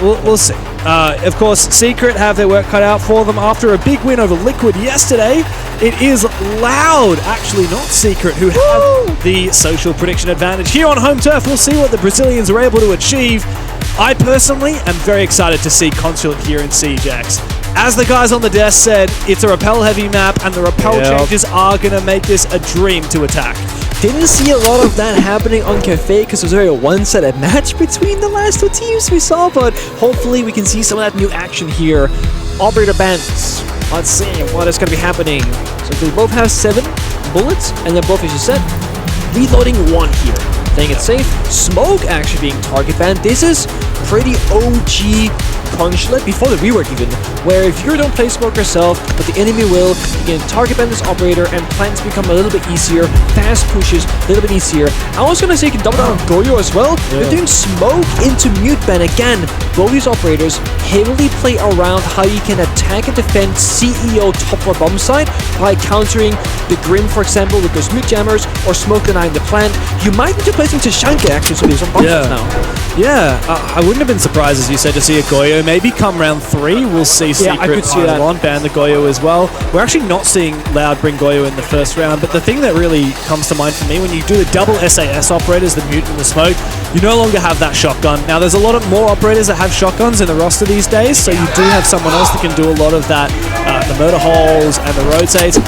We'll see. Of course, Secret have their work cut out for them after a big win over Liquid yesterday. It is Loud, actually not Secret, who have the social prediction advantage. Here on home turf, we'll see what the Brazilians are able to achieve. I personally am very excited to see Consulate here in CJax. As the guys on the desk said, it's a repel-heavy map, and the repel changes are going to make this a dream to attack. Didn't see a lot of that happening on Cafe because it was a very one-sided match between the last two teams we saw, but hopefully we can see some of that new action here. Operator bands. Let's see what is going to be happening. So they both have 7 bullets, and then both, as you said, reloading 1 here. Playing it safe. Smoke actually being target banned. This is pretty OG Consulate before the rework even, where if you don't play Smoke yourself, but the enemy will, you can target ban this operator and plants become a little bit easier, fast pushes a little bit easier. I was gonna say you can double down on Goyo as well. You're doing Smoke into mute ban again. Both these operators heavily play around how you can attack and defend CEO top floor bomb site by countering the Grim, for example, with those mute jammers or Smoke denying the plant. You might need to play some Tashanka actually, so there's some bomb now. Yeah, I wouldn't have been surprised, as you said, to see a Goyo. Maybe come round 3, we'll see Secret I could see that. on, ban the Goyo as well. We're actually not seeing Loud bring Goyo in the first round, but the thing that really comes to mind for me, when you do the double SAS operators, the Mute and the Smoke, you no longer have that shotgun. Now, there's a lot of more operators that have shotguns in the roster these days, so you do have someone else that can do a lot of that, the murder holes and the rotates.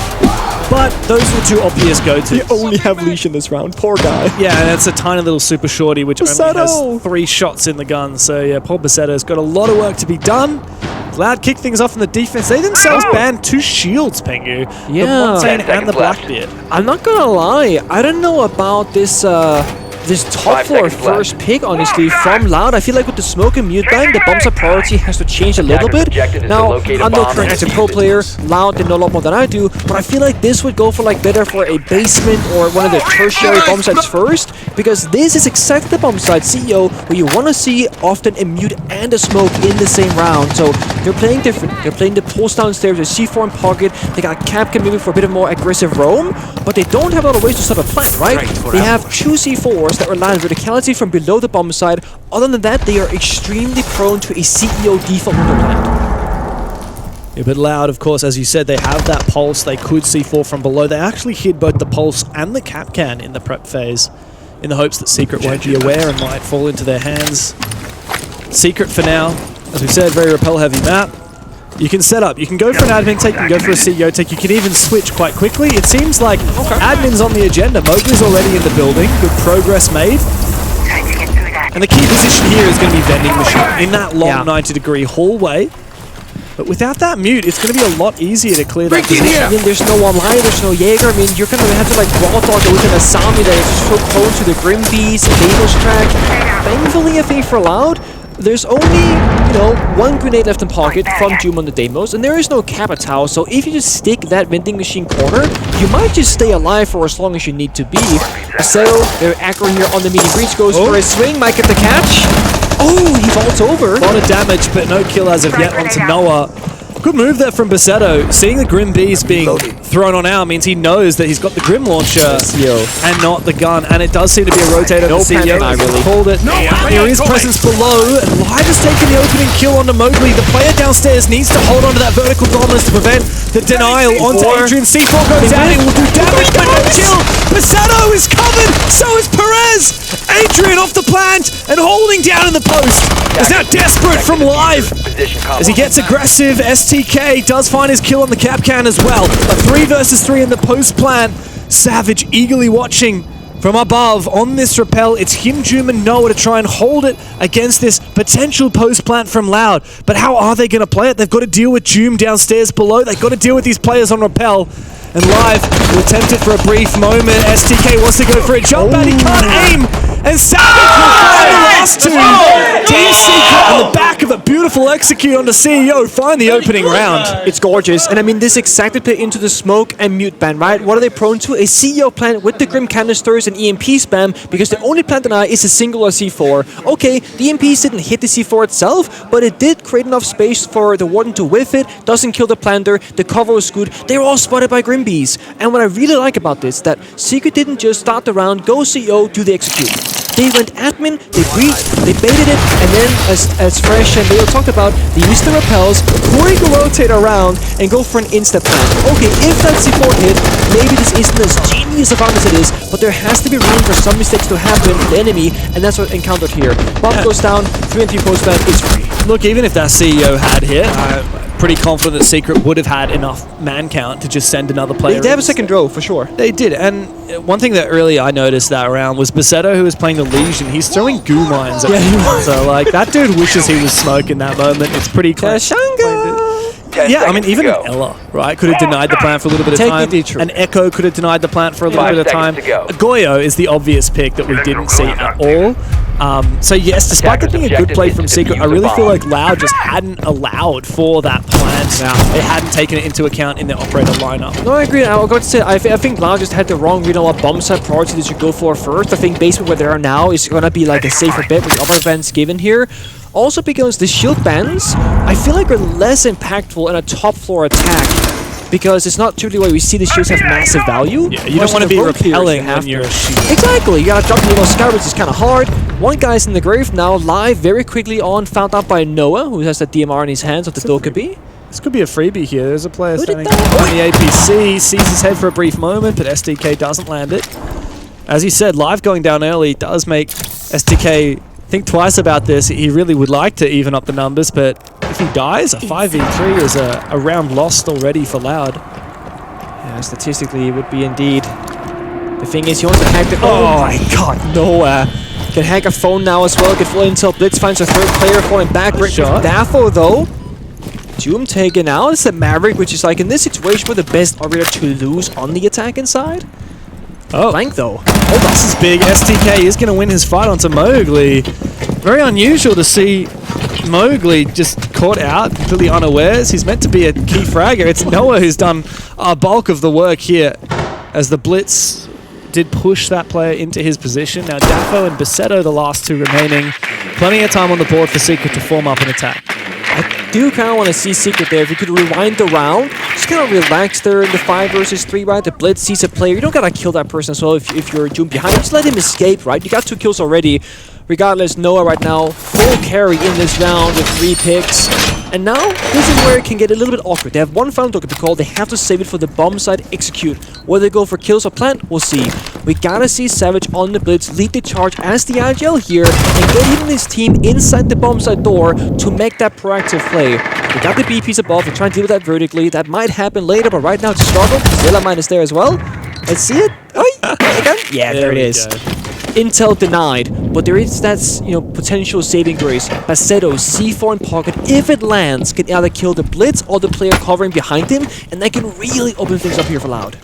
But those are the 2 obvious go-tos. You only have Leash in this round, poor guy. Yeah, and it's a tiny little super shorty which only has 3 shots in the gun. So yeah, poor Bassetto's got a lot of work to be done. Loud kick things off in the defense. They themselves banned 2 shields, Pengu. Yeah. The Montaigne and the Blackbeard. I'm not gonna lie, I don't know about this this top floor first pick, honestly, from Loud. I feel like with the Smoke and Mute ban, the bomb side priority has to change a little bit. Now, I'm no current active pro player. Loud, they know a lot more than I do, but I feel like this would go for like better for a basement or one of the tertiary bomb sites first, because this is exactly the bomb site CEO where you want to see often a Mute and a Smoke in the same round. So they're playing different. They're playing the pulse downstairs, the C4 in pocket. They got Capcan maybe for a bit of more aggressive roam, but they don't have a lot of ways to stop a plant, right? They have 2 C4s that rely on verticality from below the bomb side. Other than that, they are extremely prone to a CEO default window plant. Yeah, but Loud, of course, as you said, they have that pulse. They could C4 from below. They actually hid both the pulse and the Capcan in the prep phase in the hopes that Secret won't be aware and might fall into their hands. Secret for now, as we said, very repel-heavy map. You can set up. You can go for an admin take, you can go for a CEO take. You can even switch quite quickly. It seems like admin's on the agenda. Mowgli's already in the building. Good progress made. And the key position here is going to be vending machine in that long 90-degree hallway. But without that Mute, it's going to be a lot easier to clear that position. I mean, there's no online, there's no Jaeger. I mean, you're going to have to like raw dog within a Sami that is so prone to the Grim Beast, the Deimos track. Thankfully, I think for Loud, there's only, you know, 1 grenade left in pocket from Doom on the Deimos, and there is no Capitao, so if you just stick that vending machine corner, you might just stay alive for as long as you need to be. Bassetto, very accurate here on the meeting breach, goes for a swing, might get the catch. Oh, he vaults over. A lot of damage, but no kill as of yet onto Noah. Good move there from Bassetto. Seeing the Grim Beast being thrown on out means he knows that he's got the Grim Launcher and not the gun. And it does seem to be a rotator for CEO. Called it. There is presence below. Live has taken the opening kill onto Mowgli. The player downstairs needs to hold onto that vertical dominance to prevent the denial onto Adrian. C4 goes down. It will do damage, but no kill. Bassetto is covered. So is Perez. Adrian off the plant and holding down in the post. Is now desperate from Live as he gets aggressive. STK does find his kill on the Capcan as well. A 3 versus 3 in the post plant. Savage eagerly watching from above on this rappel. It's him, Joom, and Noah to try and hold it against this potential post plant from Loud. But how are they going to play it? They've got to deal with Joom downstairs below. They've got to deal with these players on rappel. And Live will attempt it for a brief moment. STK wants to go for a jump out. He can't aim. And Savage will find the last 2. Team Secret on the back of a beautiful execute on the CEO find the opening round. It's gorgeous. And I mean, this exactly play into the Smoke and Mute ban, right? What are they prone to? A CEO plant with the Grim Canisters and EMP spam, because the only plant deny is a singular C4. Okay, the EMPs didn't hit the C4 itself, but it did create enough space for the Warden to whiff it. Doesn't kill the planter. The cover was good. They were all spotted by Grim Bees. And what I really like about this, that Secret didn't just start the round, go CEO, do the execute. They went admin, they breached, they baited it, and then as Fresh and Leo talked about, they used the repels, quick rotate around, and go for an insta plant. Okay, if that C4 hit, maybe this isn't as genius a farm as it is, but there has to be room for some mistakes to happen for the enemy, and that's what encountered here. Bomb goes down, 3 and 3 post-ban, it's free. Look, even if that CEO had hit, I'm pretty confident that Secret would have had enough man count to just send another player. They have a second row, for sure. They did, and one thing that really I noticed that round was Basetto, who was playing the Legion. He's throwing goo mines at people. So, like, that dude wishes he was smoking that moment. It's pretty clear. Yeah, I mean, even an Ella, right, could have denied the plant for a little bit of time. True. An Echo could have denied the plant for a little bit of time. Goyo is the obvious pick that we didn't see at all. So yes, despite that being a good play from Secret, I really feel like Loud just hadn't allowed for that plant. They hadn't taken it into account in the operator lineup. No, I agree. I was going to say, I think Loud just had the wrong read on what bomb side priority they should go for first. I think basically where they are now is going to be like a safer bet with the operator bans given here. Also because the shield bans, I feel like are less impactful in a top floor attack. Because it's not typically where we see the shields have massive value. Yeah, you don't want to be repelling when you're a shield. Exactly, you gotta jump into Sky, which is kind of hard. One guy's in the grave now, live very quickly on, found out by Noah, who has the DMR in his hands of the Dokkaebi. This could be a freebie here. There's a player standing on the APC, sees his head for a brief moment, but SDK doesn't land it. As you said, live going down early does make SDK think twice about this. He really would like to even up the numbers, but if he dies, a 5v3 is a round lost already for Loud. Yeah, statistically it would be indeed. The thing is, he wants to hack the— oh my god, Noah can hack a phone now as well, get full intel. Blitz finds a third player, falling back. Great shot. Daffo though. Doom taken out. It's a Maverick, which is like in this situation for the best operator to lose on the attacking side. Oh. Flank though. Oh, this is big. STK is going to win his fight onto Mowgli. Very unusual to see Mowgli just caught out, completely unawares. He's meant to be a key fragger. It's Noah who's done a bulk of the work here, as the Blitz did push that player into his position. Now Daffo and Basetto, the last two remaining. Plenty of time on the board for Secret to form up an attack. I do kind of want to see Secret there. If you could rewind the round, just kind of relax there in the 5 versus 3, right? The Blitz sees a player. You don't gotta kill that person as well if you're Doom behind. Just let him escape, right? You got 2 kills already. Regardless, Noah right now, full carry in this round with 3 picks. And now, this is where it can get a little bit awkward. They have one final Dokkaebi call. They have to save it for the bomb side execute. Whether they go for kills or plant, we'll see. We gotta see Savage on the Blitz lead the charge as the Agile here and get him and his team inside the bomb side door to make that proactive play. We got the B piece above. We're trying to deal with that vertically. That might happen later, but right now it's a struggle. Zilla mine is there as well. Let's see it. Oh, again? Yeah, there it is. Go. Intel denied, but there is that, potential saving grace. Basetto, C4 in pocket, if it lands, can either kill the Blitz or the player covering behind him, and that can really open things up here for Loud.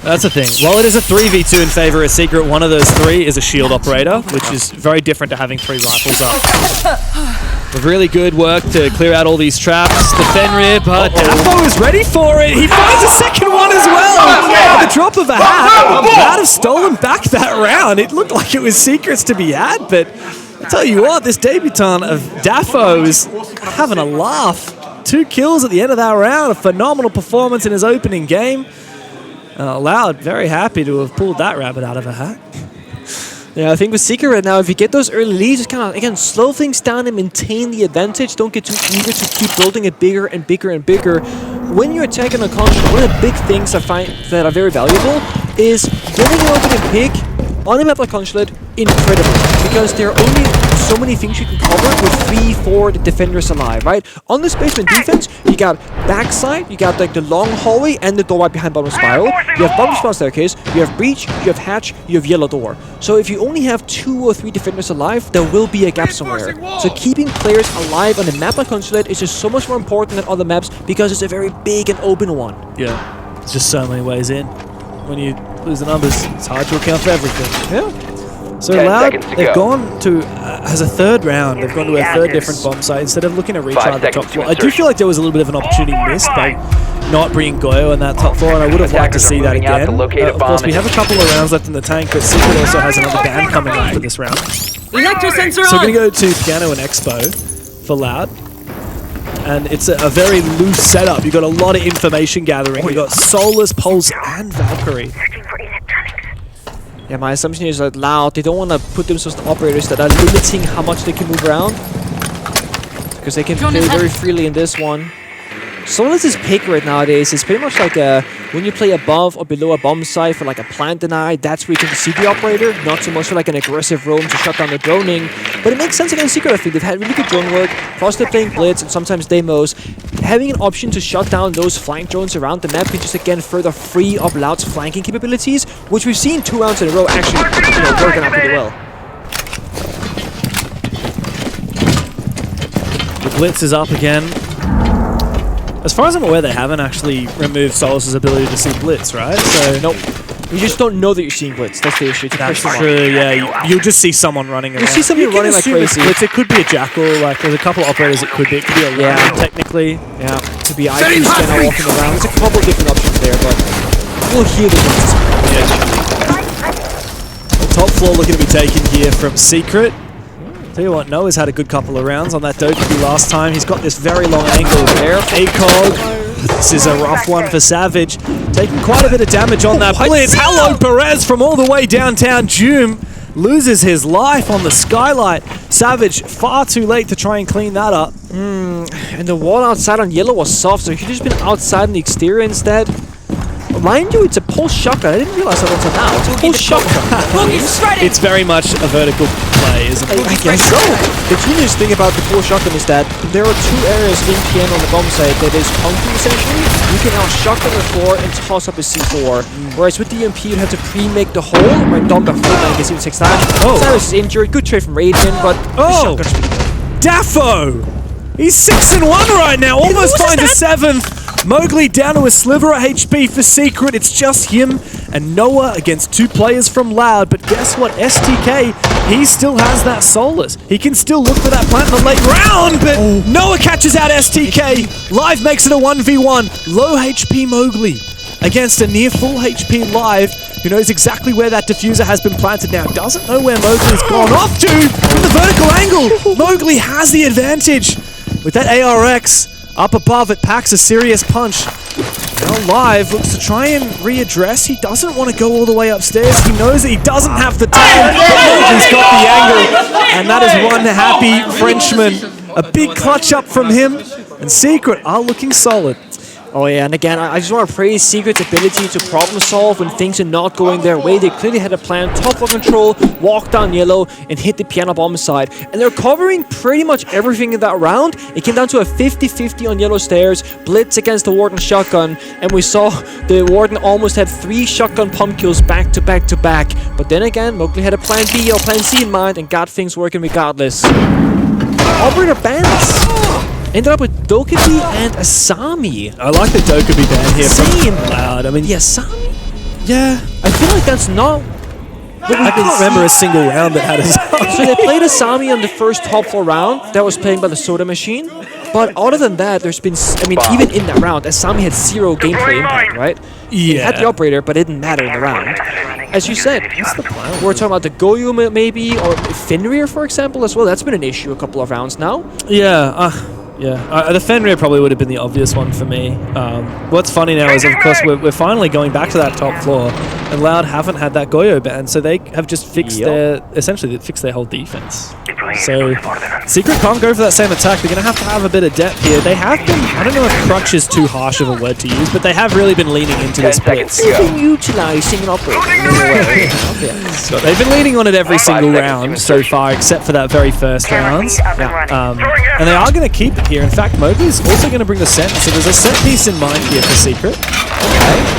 That's the thing. While it is a 3v2 in favor of Secret, one of those 3 is a shield operator, which is very different to having 3 rifles up. With really good work to clear out all these traps. The Fenrir, but Daffo is ready for it. He finds a second one as well. At the drop of a hat, might have stolen back that round. It looked like it was Secrets to be had, but I tell you what, this debutant of Daffo is having a laugh. 2 kills at the end of that round. A phenomenal performance in his opening game. Loud, very happy to have pulled that rabbit out of a hat. Yeah, I think with Secret right now, if you get those early leads, just kind of, again, slow things down and maintain the advantage. Don't get too eager to keep building it bigger and bigger and bigger. When you're attacking a consolidation, one of the big things I find that are very valuable is getting an opening pick on a map like Consulate, incredible. Because there are only so many things you can cover with 3-4 defenders alive, right? On the spaceman defense, you got backside, you got like the long hallway and the door right behind bottom spiral. You have bottom spiral staircase, you have breach, you have hatch, you have yellow door. So if you only have 2 or 3 defenders alive, there will be a gap somewhere. So keeping players alive on a map like Consulate is just so much more important than other maps because it's a very big and open one. Yeah, there's just so many ways in. When you lose the numbers, it's hard to account for everything. Yeah. So Loud, they've gone to, as a 3rd round, they've gone to a 3rd different bomb site instead of looking to retry the top floor. I do feel like there was a little bit of an opportunity missed by not bringing Goyo on that top floor, and I would have liked to see that again. Of course, we have a couple of rounds left in the tank, but Secret also has another ban coming up for this round. So we're going to go to Piano and Expo for Loud. And it's a very loose setup. You've got a lot of information gathering. We've got Solus, Pulse, and Valkyrie. Yeah, my assumption is that Loud, they don't want to put themselves to operators that are limiting how much they can move around. Because they can play very freely in this one. Solis' pick right nowadays is pretty much like when you play above or below a bomb site for like a plant deny, that's where you can see the operator, not so much for like an aggressive roam to shut down the droning. But it makes sense against Secret, I think. They've had really good drone work, plus they're playing Blitz and sometimes demos. Having an option to shut down those flank drones around the map can just again further free up Loud's flanking capabilities, which we've seen 2 rounds in a row actually working out pretty well. The Blitz is up again. As far as I'm aware, they haven't actually removed Solis' ability to see Blitz, right? So nope. You just don't know that you're seeing Blitz. That's the issue. That's true, yeah. You'll just see someone running around. You see somebody running like crazy. Blitz. It could be a Jackal. Like, there's a couple of operators it could be. It could be a Lion, technically. Yeah. It could be IP Scanner walking around. There's a couple of different options there, but you'll hear the ones. The top floor looking to be taken here from Secret. Tell you what, Noah's had a good couple of rounds on that Dokkaebi last time. He's got this very long angle there. ACOG. This is a rough one for Savage. Taking quite a bit of damage on that Blitz. Hello, Perez from all the way downtown. Doom loses his life on the skylight. Savage far too late to try and clean that up. And the wall outside on yellow was soft, so he could just been outside in the exterior instead. Mind you, it's a pulse shotgun. I didn't realize that until now. It's a pulse shotgun. It's very much a vertical play, isn't it? I guess so. The genius thing about the pulse shotgun is that there are 2 areas in PN on the bomb site that is pumping essentially. You can now shotgun the floor and toss up a C4. Whereas with the EMP, you'd have to pre-make the hole. Right, Dom got full man against 6 times. Cyrus is injured. Good trade from Radiant, but Daffo! He's 6-1 right now. Almost finds a 7th. Mowgli down to a sliver of HP for Secret. It's just him and Noah against 2 players from Loud. But guess what? STK, he still has that Solus. He can still look for that plant in the late round, but Noah catches out STK. Live makes it a 1v1. Low HP Mowgli against a near full HP Live, who knows exactly where that diffuser has been planted now. Doesn't know where Mowgli's gone off to from the vertical angle. Mowgli has the advantage. With that ARX up above, it packs a serious punch. Now Live looks to try and readdress. He doesn't want to go all the way upstairs. He knows that he doesn't have the time. He's got the angle. And that is one happy Frenchman. A big clutch up from him. And Secret are looking solid. Oh yeah, and again, I just want to praise Secret's ability to problem solve when things are not going their way. They clearly had a plan, top floor control, walk down yellow, and hit the piano bomb side. And they're covering pretty much everything in that round. It came down to a 50-50 on yellow stairs, blitz against the Warden shotgun, and we saw the Warden almost had 3 shotgun pump kills back to back to back. But then again, Mowgli had a plan B or plan C in mind and got things working regardless. Operator bans. Ended up with Dokkaebi and Asami. I like the Dokkaebi ban here. Same. Loud. I mean, the Asami? Yeah. I feel like that's not... I can't remember a single round that had Asami. So they played Asami on the first top 4 round. That was playing by the Soda Machine. But other than that, there's been... I mean, even in that round, Asami had 0 gameplay impact, right? Yeah. It had the operator, but it didn't matter in the round. As you said, we're talking about the Goyu maybe, or Fenrir, for example, as well. That's been an issue a couple of rounds now. Yeah. The Fenrir probably would have been the obvious one for me. What's funny now is, of course, we're finally going back to that top floor, and Loud haven't had that Goyo ban, so they have just fixed essentially fixed their whole defense. So Secret can't go for that same attack. They're going to have a bit of depth here. They have been, I don't know if crutch is too harsh of a word to use, but they have really been leaning into this blitz. They've been utilising an operator. So they've been leaning on it every single round so far, except for that very first round. And they are going to keep it here. In fact, Mowgli's also going to bring the set, so there's a set piece in mind here for Secret. Okay.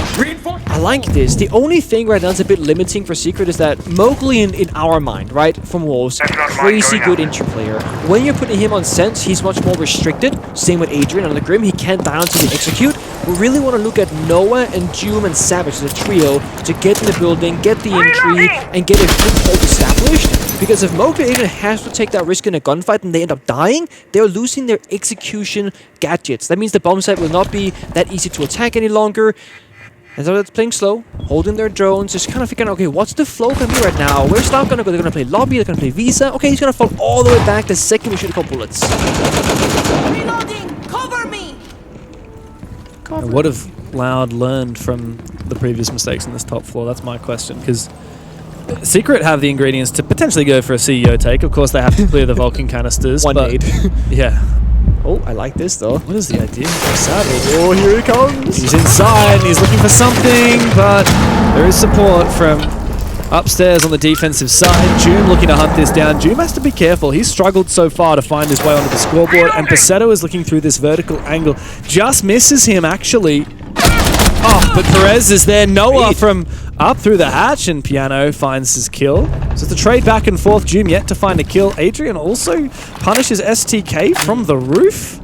I like this. The only thing right now that's a bit limiting for Secret is that Mowgli in our mind, right, from Wolves, crazy good entry player. When you're putting him on Sense, he's much more restricted. Same with Adrian on the Grim. He can't die until he execute. We really want to look at Noah and Doom and Savage as a trio to get in the building, get the entry, and get a good hold established. Because if Mowgli even has to take that risk in a gunfight and they end up dying, they're losing their execution gadgets. That means the bomb site will not be that easy to attack any longer. And so it's playing slow, holding their drones, just kind of figuring out, okay, what's the flow going to be right now? Where's Loud going to go? They're going to play lobby, they're going to play Visa. Okay, he's going to fall all the way back the second we shoot a couple bullets. Reloading! Cover me! What have Loud learned from the previous mistakes in this top floor? That's my question, because Secret have the ingredients to potentially go for a CEO take. Of course, they have to clear the Vulcan canisters. One nade. Yeah. Oh, I like this though. What is the idea? Savage. Oh, here he comes. He's inside and he's looking for something, but there is support from upstairs on the defensive side. Joom looking to hunt this down. Joom has to be careful. He's struggled so far to find his way onto the scoreboard, and Pasetto is looking through this vertical angle. Just misses him, actually. Oh, but Perez is there. Noah from up through the hatch, and Piano finds his kill. So it's a trade back and forth. Joom yet to find a kill. Adrian also punishes STK from the roof.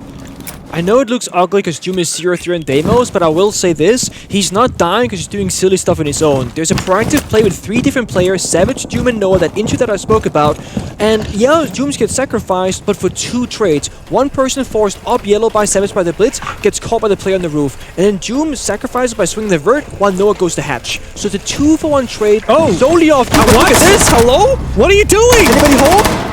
I know it looks ugly because Joom is 0-3 in Deimos, but I will say this, he's not dying because he's doing silly stuff on his own. There's a proactive play with 3 different players, Savage, Joom, and Noah, that injury that I spoke about. And yeah, Jooms gets sacrificed, but for 2 trades. One person forced up yellow by Savage by the blitz, gets caught by the player on the roof. And then Joom sacrifices by swinging the vert, while Noah goes to hatch. So it's a 2-for-1 trade, solely off Joom. What? Look at this, hello? What are you doing? Anybody home?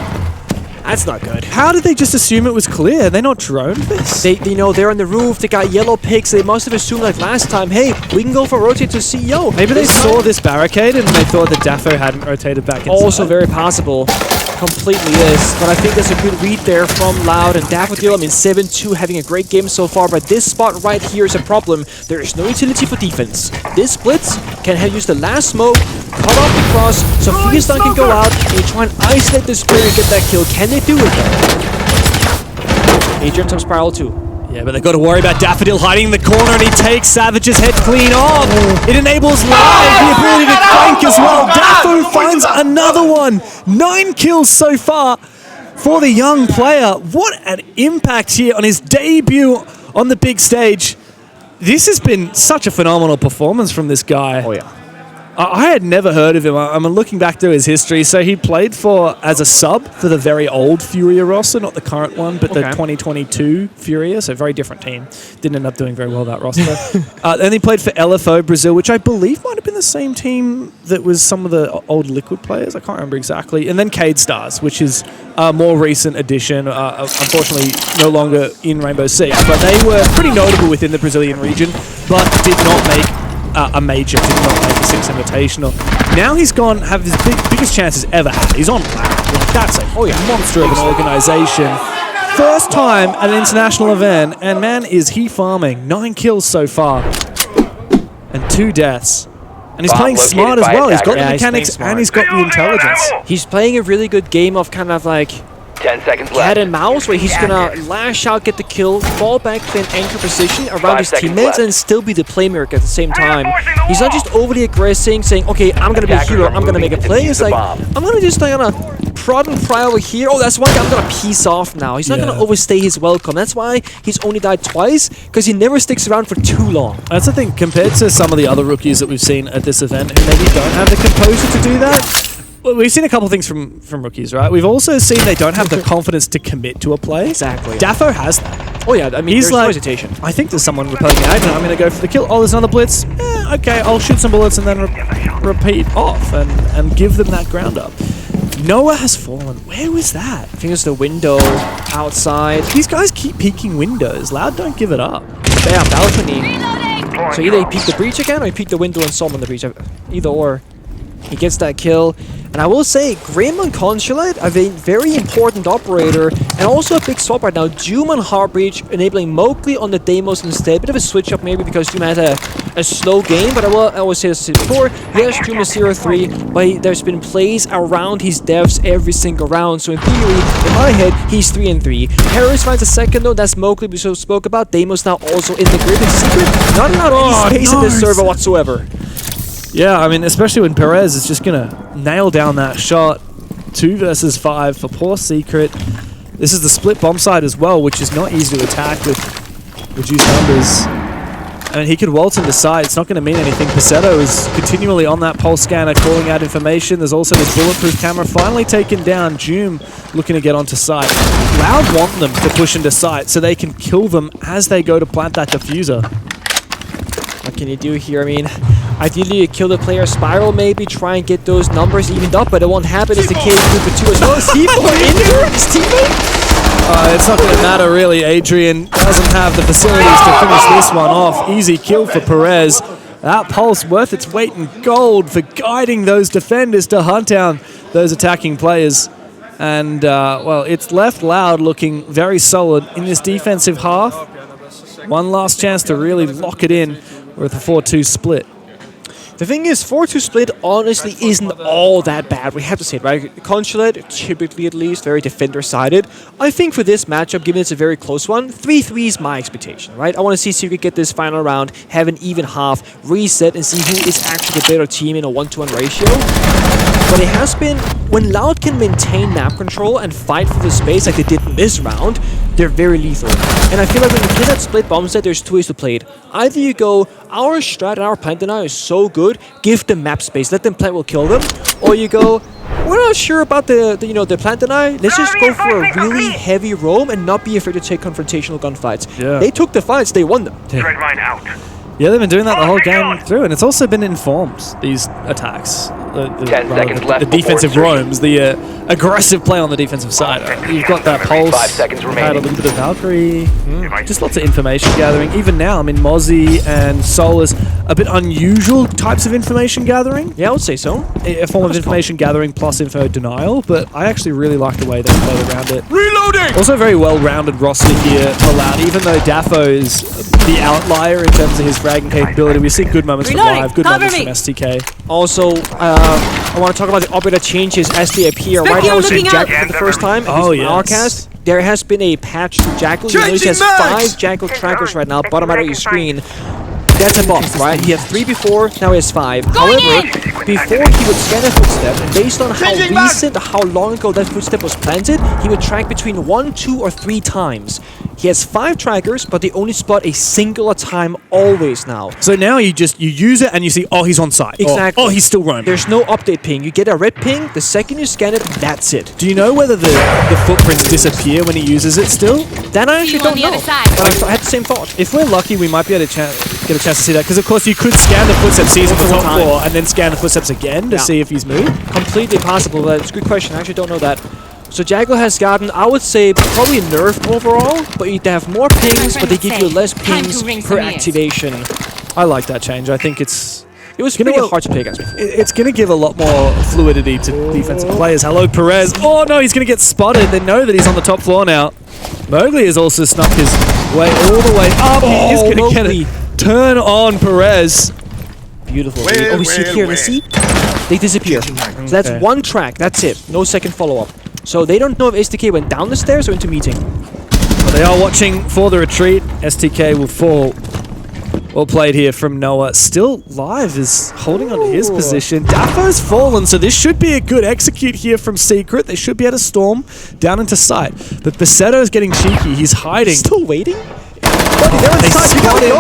That's not good. How did they just assume it was clear? They not droned this? They know, they're on the roof, they got yellow picks, they must have assumed like last time, hey, we can go for rotate to CEO. Maybe they saw this barricade and they thought that Daffo hadn't rotated back inside. Also very possible. Completely is. But I think that's a good read there from Loud and Daffodil. I mean, 7-2 having a great game so far, but this spot right here is a problem. There is no utility for defense. This blitz can have used the last smoke, cut off the cross, so Freestone can go out and try and isolate this player and get that kill. Can they do it though? Adrian some Spiral too. Yeah, but they've got to worry about Daffodil hiding in the corner, and he takes Savage's head clean off. It enables Live the ability to crank as well. Daffo finds another one. 9 kills so far for the young player. What an impact here on his debut on the big stage. This has been such a phenomenal performance from this guy. Oh yeah. I had never heard of him. I'm looking back through his history. So he played as a sub for the very old Furia roster, not the current one, but the 2022 Furia, so very different team. Didn't end up doing very well, that roster. Then he played for LFO Brazil, which I believe might have been the same team that was some of the old Liquid players. I can't remember exactly. And then Cade Stars, which is a more recent addition, unfortunately no longer in Rainbow Six. But they were pretty notable within the Brazilian region, but did not make a major, did not make a Six Invitational. Now he's gone, have his biggest chances ever had. He's on Loud. Like, that's a monster of an organization. First time at an international event, and man, is he farming. 9 kills so far, and 2 deaths. And he's playing smart as well. He's got the mechanics and he's got the intelligence. He's playing a really good game of kind of like 10 seconds left. cat and mouse, where he's gonna lash out, get the kill, fall back, play an anchor position around his teammates, and still be the playmaker at the same time. He's not just overly aggressive, saying, okay, I'm gonna be a hero, I'm gonna make a play. It's like, I'm gonna just prod and pry over here. Oh, that's one guy I'm gonna piece off now. He's not gonna overstay his welcome. That's why he's only died twice, because he never sticks around for too long. That's the thing, compared to some of the other rookies that we've seen at this event who maybe don't have the composure to do that. Well, we've seen a couple things from rookies, right? We've also seen they don't have the confidence to commit to a play. Exactly. Daffo has that. Oh yeah, I mean, he's there's like, no hesitation. I think there's someone repelling out, and I'm going to go for the kill. Oh, there's another blitz. Okay, I'll shoot some bullets and then repeat off and give them that ground up. Noah has fallen. Where was that? I think it's the window outside. These guys keep peeking windows. Loud don't give it up. Yeah, balcony. So either he peeked the breach again, or he peeked the window and saw him on the breach. Either or. He gets that kill. And I will say, Grim and Consulate are a very important operator, and also a big swap right now. Joom on Heartbreach, enabling Mowgli on the Deimos instead. Bit of a switch up maybe because Joom had a slow game, but I always say this before. Yes, Joom is 0-3, but there's been plays around his devs every single round. So in theory, in my head, he's 3-3. Harris finds a second though. That's Mowgli we spoke about. Deimos now also in the grid. In Secret, not allowed any space in this server whatsoever. Yeah, I mean, especially when Perez is just going to nail down that shot. 2 versus 5 for poor Secret. This is the split bomb side as well, which is not easy to attack with reduced numbers. I mean, he could waltz into side. It's not going to mean anything. Pasetto is continually on that pulse scanner, calling out information. There's also this bulletproof camera finally taken down. Joom looking to get onto site. Loud want them to push into site so they can kill them as they go to plant that diffuser. What can you do here? I mean, ideally you kill the player Spiral, maybe try and get those numbers evened up, but it won't happen. It's the case with 2 as well. Is he injured? His teammate? It's not going to matter really. Adrian doesn't have the facilities to finish this one off. Easy kill for Perez. That pulse worth its weight in gold for guiding those defenders to hunt down those attacking players. And, well, it's left Loud looking very solid in this defensive half. One last chance to really lock it in with a 4-2 split. The thing is, 4-2 split honestly isn't all that bad. We have to say it, right? Consulate, typically at least, very defender-sided. I think for this matchup, given it's a very close one, 3-3 is my expectation, right? I want to see Secret get this final round, have an even half, reset, and see who is actually the better team in a 1-to-1 ratio. But it has been, when Loud can maintain map control and fight for the space like they did in this round, they're very lethal. And I feel like when you play that split bomb set, there's two ways to play it. Either you go, our strat and our plant denial is so good, give them map space, let them plant will kill them. Or you go, we're not sure about the plant deny, let's just go for a really heavy roam and not be afraid to take confrontational gunfights. Yeah. They took the fights, they won them. Threat mine out. Yeah, they've been doing that the whole game through, and it's also been in forms, these attacks. The defensive roams, the aggressive play on the defensive side. You've got that pulse, 5 seconds you've had a little bit of Valkyrie, Device. just lots of information gathering. Even now, I mean, Mozzie and Solus, a bit unusual types of information gathering. Yeah, I would say so. A form of information gathering plus info denial, but I actually really like the way they play around it. Reloading! Also, a very well-rounded roster here for Loud. Even though Daffo is the outlier in terms of his fragging capability, we see good moments from Reloading. Live, good Cover moments me. from STK. Also, I want to talk about the operator changes as they appear. Right now, we're seeing looking out. Jackal for the first time. Oh, in our yes. cast. There has been a patch to Jackal. You notice he has 5 Jackal trackers right now, bottom right of your screen. That's a buff, right? He had 3 before, now he has 5. However, before he would scan a footstep, and based on how recent, how long ago that footstep was planted, he would track between 1, 2, or 3 times. He has 5 trackers, but they only spot a single time always now. So now you use it and you see, oh, he's on site. Exactly. Oh, he's still roaming. There's no update ping. You get a red ping, the second you scan it, that's it. Do you know whether the footprints disappear when he uses it still? That I actually you on don't the know. other side. But I had the same thought. If we're lucky, we might be able to get a chance to see that. Because, of course, you could scan the footsteps, see he's on the top Time. floor, and then scan the footsteps again to Yeah. see if he's moved. Completely possible, but it's a good question. I actually don't know that. So Jackal has gotten, I would say, probably nerfed overall, but they have more pings, but they give you less pings per activation. I like that change. I think it was gonna pretty hard to play against before. it's going to give a lot more fluidity to defensive players. Hello, Perez. Oh, no, he's going to get spotted. They know that he's on the top floor now. Mowgli has also snuck his way all the way up. He is going to get Mowgli. it. Turn on Perez. Beautiful. Well, We see it here. Let's see. They disappear. So that's Okay. 1 track. That's it. No second follow-up. So they don't know if STK went down the stairs or into meeting. But they are watching for the retreat. STK will fall. Well played here from Noah. Still Live is holding on to his position. Daffo's fallen, so this should be a good execute here from Secret. They should be able to storm down into sight. But Basetto's getting cheeky. He's hiding. Still waiting? They spot him.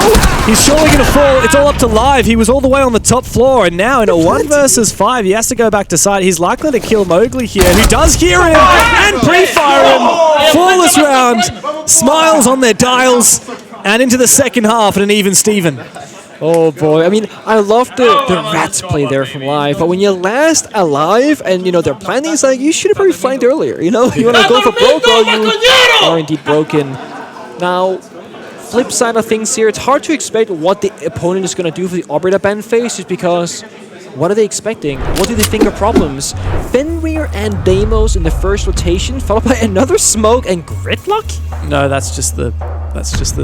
He's surely going to fall. It's all up to Live. He was all the way on the top floor, and now in a 1 versus 5, he has to go back to side. He's likely to kill Mowgli here, who does hear him and pre-fire him. Flawless round. Smiles on their dials, and into the second half at an even Steven. Oh boy, I mean, I love the rats play there from Live, but when you're last alive and, they're planning, it's like, you should have probably flanked earlier, You want to go for broke or you are indeed broken. Now, flip side of things here, it's hard to expect what the opponent is going to do for the Operator Band phase, just because what are they expecting? What do they think are problems? Fenrir and Deimos in the first rotation, followed by another smoke and Gridlock? No, that's just the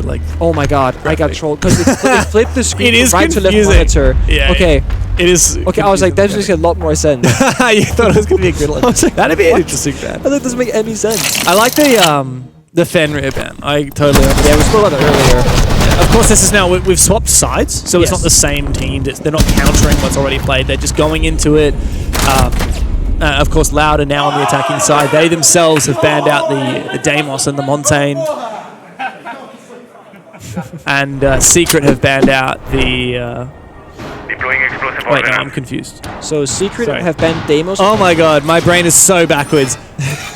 like. Oh my god, I got trolled because it flipped the screen It is from right to left confusing. monitor. Yeah, Okay. It is. Okay, I was like, that just makes a lot more sense. You thought it was going to be a Gridlock. I was like, That'd be an what? interesting fan. I thought it doesn't make any sense. I like the Fenrir ban. I totally understand. Yeah, we spoke about that earlier. Of course, this is now we've swapped sides, so it's Yes. not the same team. They're not countering what's already played. They're just going into it. Of course, Loud are now on the attacking side. They themselves have banned out the Deimos and the Montaigne, and Secret have banned out the. Deploying explosive Wait, no, ordnance. I'm confused. So Secret Sorry. have banned Deimos. Oh my god, my brain is so backwards.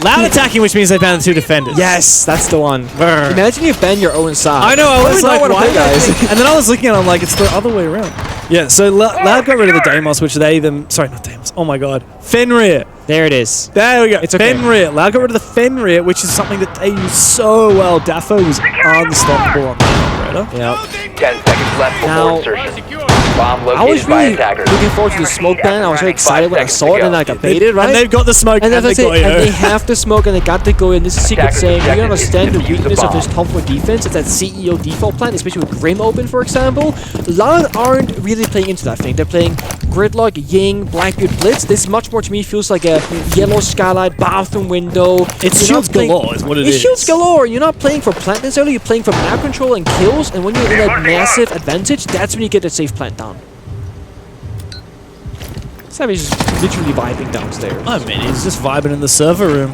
Loud attacking, which means they banned the 2 defenders. Yes, that's the one. Brr. Imagine you ban your own side. I know, I was Probably like, not why wanna play, guys? guys? And then I was looking at it, I'm like, it's the other way around. Yeah, so Loud got rid of the Deimos, which sorry, not Deimos, oh my god. Fenrir. There it is. There we go. It's okay. Fenrir. Loud got rid of the Fenrir, which is something that they use so well. Daffo was unstoppable on that operator. Yeah. 10 seconds left before Now- insertion. Bomb I was located by really attackers. looking forward to the smoke ban. I was very excited when I saw it, and I got baited, right? And they've got the smoke and, that's the it. And they Goyo. have the smoke and they got the Goyo. And this is Secret Attackers saying, we objective understand the is to defuse the weakness of bomb. this top 4 defense. It's that CEO default plan, especially with Grim open, for example. Loud aren't really playing into that thing. They're playing Gridlock, Ying, Blackbeard, Blitz. This much more to me feels like a yellow skylight, bathroom window. It's You're not shields playing- galore is what it It's is. shields galore. You're not playing for plant necessarily. You're playing for map control and kills. And when you're in that massive advantage, that's when you get a safe plant down. Savage is literally vibing downstairs. I mean, he's just vibing in the server room.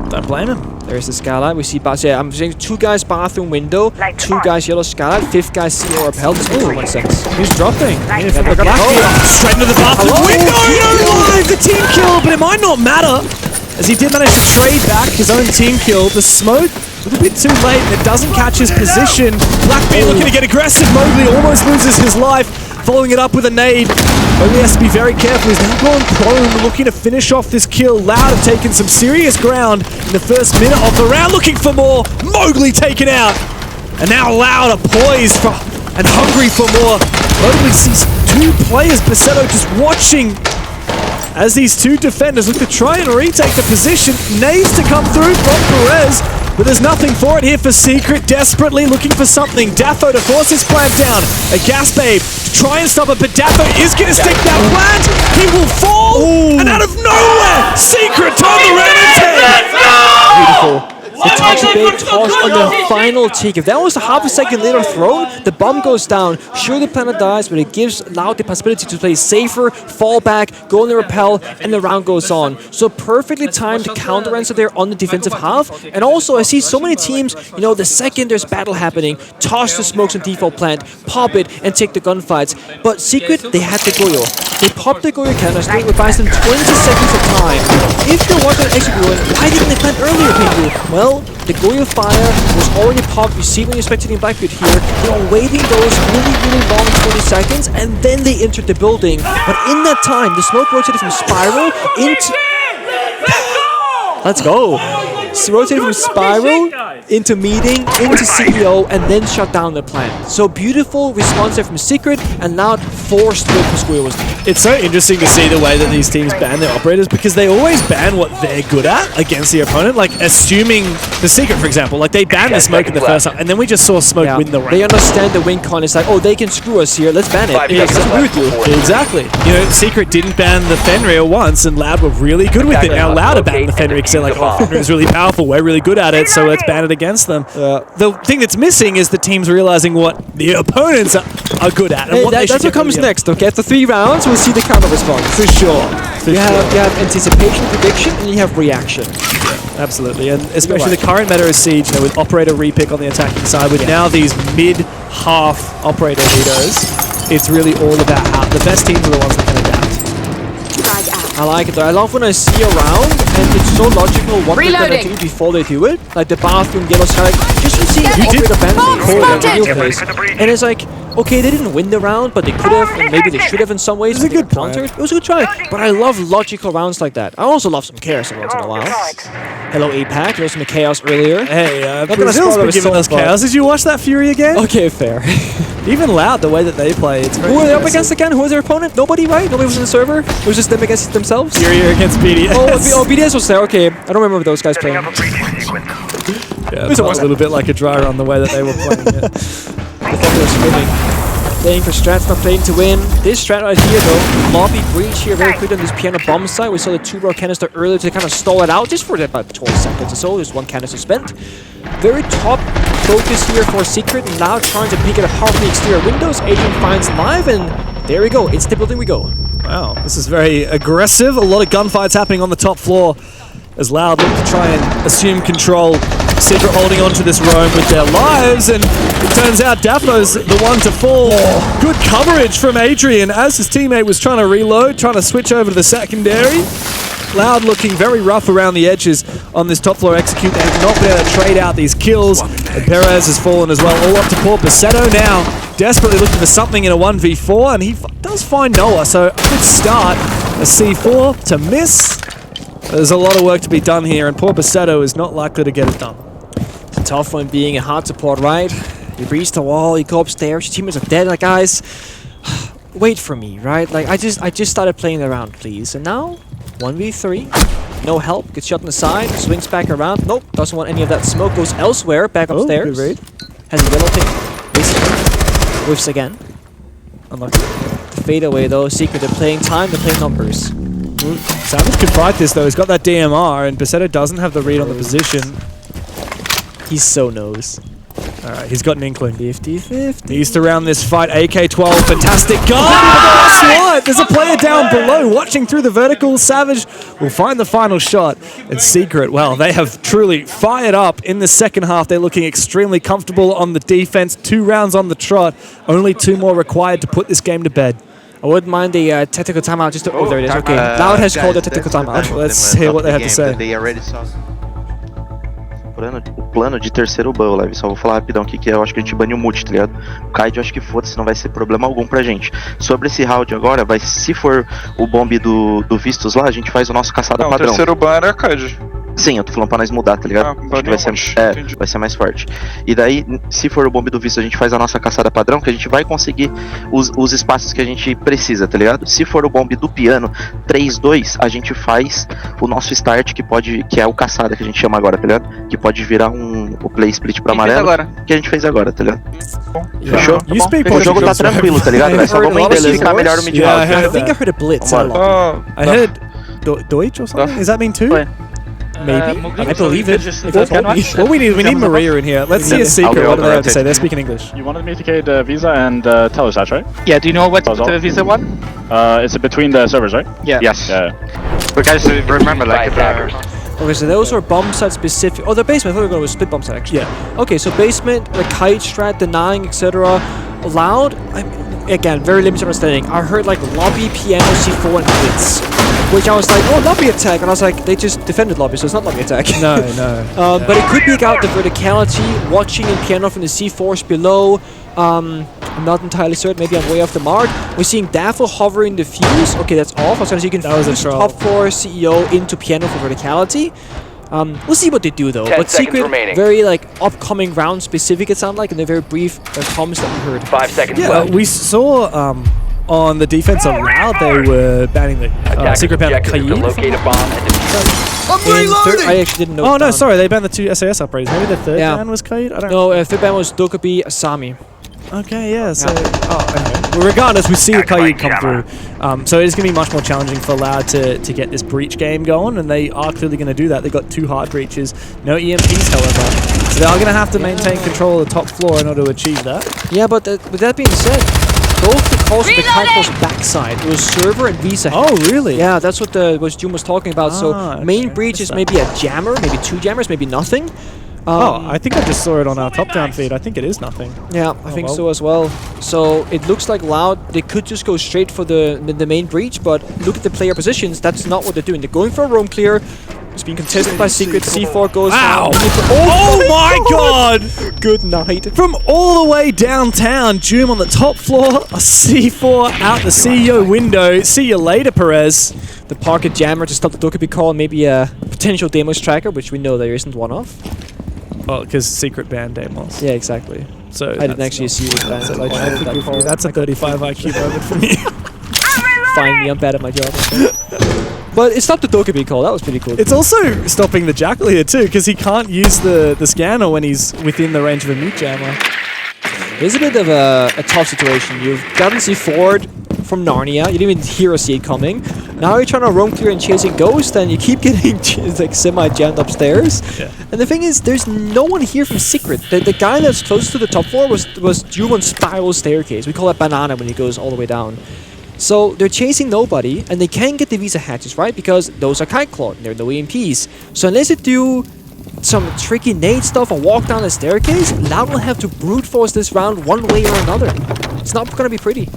Don't blame him. There's the skylight. We see yeah, I'm saying 2 guys bathroom window, 2 guys yellow skylight, 5th guy CEO repel. This makes 1 sense. He's dropping. they're gonna go. Straight into the bathroom Hello? window. No, live the team kill, but it might not matter as he did manage to trade back his own team kill. The smoke a little bit too late, and it doesn't catch his position. Blackbeard looking to get aggressive. Mowgli almost loses his life, following it up with a nade. Mowgli has to be very careful. He's now gone prone, looking to finish off this kill. Loud have taken some serious ground in the first minute of the round, looking for more. Mowgli taken out. And now Loud are poised for and hungry for more. Mowgli sees 2 players, Basetto just watching as these 2 defenders look to try and retake the position. Nades to come through from Perez, but there's nothing for it here for Secret, desperately looking for something. Daffo to force his plant down. A gas babe to try and stop it, but Daffo is going to stick that plant. He will fall, and out of nowhere, Secret turned around and Beautiful. The touch a big toss on the final tick. If that was a half a second later thrown, the bomb goes down. Sure, the planet dies, but it gives Loud the possibility to play safer, fall back, go on the repel, and the round goes on. So perfectly timed counter answer there on the defensive half. And also, I see so many teams, you know, the second there's battle happening, toss the smokes on default plant, pop it, and take the gunfights. But Secret, they had the Goyo. They popped the Goyo canister, it buys them 20 seconds of time. If you're watching Execution, why didn't they plant earlier, Pingu? Well, the Goyo fire was already popped. You see when you're spectating Blackbeard here, they're waiting those really long 20 seconds, and then they entered the building. But in that time, the smoke rotated from Spiral into... Let's go! Rotated from Spiral into Meeting, into CEO, and then shut down the plant. So beautiful response there from Secret, and Loud forced with Pasquale was there. It's so interesting to see the way that these teams ban their operators, because they always ban what they're good at against the opponent. Like, assuming the Secret, for example, like they banned the smoke in the first time, and then we just saw smoke win the round. They understand the win con. It's like, oh, they can screw us here. Let's ban it. Five Yes, seconds I agree with left you. before- Exactly. You know, Secret didn't ban the Fenrir once, and Loud were really good with it. Now Loud are banning the Fenrir because they're like, oh, Fenrir is really powerful. We're really good at it, so let's ban it against them. The thing that's missing is the teams realizing what the opponents are good at and Hey, what they should that's what get comes really next. Okay, after 3 rounds, we'll see the counter response. For sure. You have anticipation, prediction, and you have reaction. Absolutely, and especially the current meta of Siege, you know, with operator repick on the attacking side, with now these mid-half operator leaders, it's really all about how the best teams are the ones that can adapt. I like it though. I love when I see a round and it's so logical what they're gonna do before they do it. Like the bathroom, yellow sky, just from seeing operator banding place. And it's like, okay, they didn't win the round, but they could have, and maybe they should have in some ways. It was a good counter. It was a good try. But I love logical rounds like that. I also love some chaos every once in a while. Hello, APAC. There was some chaos earlier. Hey, gonna Brazil's spoil been the giving us result, but- chaos. Did you watch that Fury again? Okay, fair. Even Loud, the way that they play, it's very Who are they up impressive. against again? Who was their opponent? Nobody, right? Nobody was in the server? It was just them against themselves? Fury against BDS. Oh, BDS was there. Okay. I don't remember those guys playing. Setting up a breaching sequence. Yeah, it felt a little bit like a dry run the way that they were playing it. I thought they were swimming. Playing for strats, not playing to win. This strat right here, though, lobby breach here very quick on this piano bomb side. We saw the 2-row canister earlier to kind of stall it out, just for about 12 seconds or so. There's 1 canister spent. Very top focus here for Secret, and now trying to peek at a half the exterior windows. Adrian finds live, and there we go. It's the building we go. Wow, this is very aggressive. A lot of gunfights happening on the top floor as Loud look to try and assume control. Secret holding on to this roam with their lives, and it turns out Daffo's the one to fall. Good coverage from Adrian as his teammate was trying to reload, trying to switch over to the secondary. Loud looking very rough around the edges on this top floor execute. They have not been able to trade out these kills, and Perez has fallen as well. All up to poor Basetto now, desperately looking for something in a 1v4, and he does find Noah, so a good start. A C4 to miss. There's a lot of work to be done here, and poor Basetto is not likely to get it done. Tough one being a hard support, right? You breach the wall, you go upstairs, your teammates are dead. Like, guys, wait for me, right? Like, I just started playing around, please. And now, 1v3. No help. Gets shot on the side. Swings back around. Nope. Doesn't want any of that smoke. Goes elsewhere. Back upstairs. Good read. Has a yellow ping. Basically. Whiffs again. Unlucky. The fade away though. Secret. They're playing time. They're playing numbers. Savage could fight this though. He's got that DMR, and Besetto doesn't have the read on the position. He so knows. Alright, he's got an inkling. 50-50. Needs to round this fight. AK-12, fantastic gun! What? There's a player down below watching through the vertical. Savage will find the final shot. And Secret, well, they have truly fired up in the second half. They're looking extremely comfortable on the defense. 2 rounds on the trot. Only 2 more required to put this game to bed. I wouldn't mind the technical timeout. Just to, oh, there it is. Okay. Loud has called the technical timeout. Let's hear what they have to say. O plano de terceiro ban, Live, só vou falar rapidão aqui que eu acho que a gente baniu o multi, tá ligado? O Kaid eu acho que foda-se, não vai ser problema algum pra gente. Sobre esse round agora, se for o bomb do Vistos lá, a gente faz o nosso caçada padrão. O terceiro ban era Kaid. Sim, eu tô falando pra nós mudar, tá ligado? Acho que vai ser mais forte. E daí, se for o bomb do visto, a gente faz a nossa caçada padrão, que a gente vai conseguir os espaços que a gente precisa, tá ligado? Se for o bomb do piano 3-2, a gente faz o nosso start, que é o caçada que a gente chama agora, tá ligado? Que pode virar o play split pra amarelo, que a gente fez agora, tá ligado? Fechou? O jogo tá tranquilo, tá ligado? Só vamos intensificar melhor o mid round. I think I heard a blitz. I heard Deutsch or something? Does that mean 2? Maybe. I believe it. What we need Maria in here. Let's see a secret. What do they have to say? They're speaking English. You wanted me to key the visa and Telesat, right? Yeah, do you know what the visa one? It's between the servers, right? Yeah. Yes. Yeah. But guys, remember, like, Okay, so those are bomb site specific. Oh, the basement. I thought we were going to split bomb site actually. Yeah. Okay, so basement, the kite strat, denying, etc. Loud. Again, very limited understanding. I heard like lobby, piano, C4, and blitz. Which I was like, oh, lobby attack. And I was like, they just defended lobby, so it's not lobby attack. No. But it could pick out the verticality, watching in piano from the C4s below. I'm not entirely certain. Maybe I'm way off the mark. We're seeing Daffo hovering the fuse. Okay, that's off. I was going to see you can fuse top 4 CEO into piano for verticality. We'll see what they do though. But Secret, very like upcoming round specific it sounded like, and they're very brief comments that we heard. 5 seconds Yeah, left. we saw on the defense of Loud, they were banning the Secret banned the Kaid. Locate a bomb and I actually didn't know. Oh no, sorry, they banned the 2 SAS operators. Maybe the third ban was Kaid? I don't know. No, third ban was Dokubi Asami. Okay, yeah, so... anyway. Well, regardless, we see the Kaid come through. So it is going to be much more challenging for Loud to get this breach game going, and they are clearly going to do that. They've got 2 hard breaches, no EMPs, however. So they are going to have to maintain control of the top floor in order to achieve that. Yeah, but with that being said, both the calls to the council's backside. It was server and visa. Oh, really? Yeah, that's what June was talking about. So main breach is maybe a jammer, maybe 2 jammers, maybe nothing. I think I just saw it on our top-down feed. I think it is nothing. Yeah, I think so as well. So it looks like Loud, they could just go straight for the main breach, but look at the player positions. That's not what they're doing. They're going for a roam clear. It's being contested by Secret. C4 goes down. Oh my god! Good night. From all the way downtown, Doom on the top floor, a C4 out the CEO window. See you later, Perez. The pocket jammer to stop the Dokubi call, maybe a potential Demos tracker, which we know there isn't one of. Well, because Secret banned Damos. Yeah, exactly. So I didn't actually see it. That's a 35 IQ moment from you. Finally, I'm bad at my job. But it stopped the Dokubi call. That was pretty cool. It's also stopping the Jackal here too, because he can't use the scanner when he's within the range of a mute jammer. It's a bit of a tough situation. You've gotten C4'd from Narnia. You didn't even hear or see it coming. Now you're trying to roam clear and chasing Ghost, and you keep getting like semi-jammed upstairs. Yeah. And the thing is, there's no one here from Secret. The guy that's close to the top floor was Jumon's spiral staircase. We call that banana when he goes all the way down. So they're chasing nobody, and they can't get the visa hatches, right? Because those are Kite Claw, and there are no EMPs. So unless they do some tricky nade stuff or walk down the staircase, Loud will have to brute force this round one way or another. It's not going to be pretty.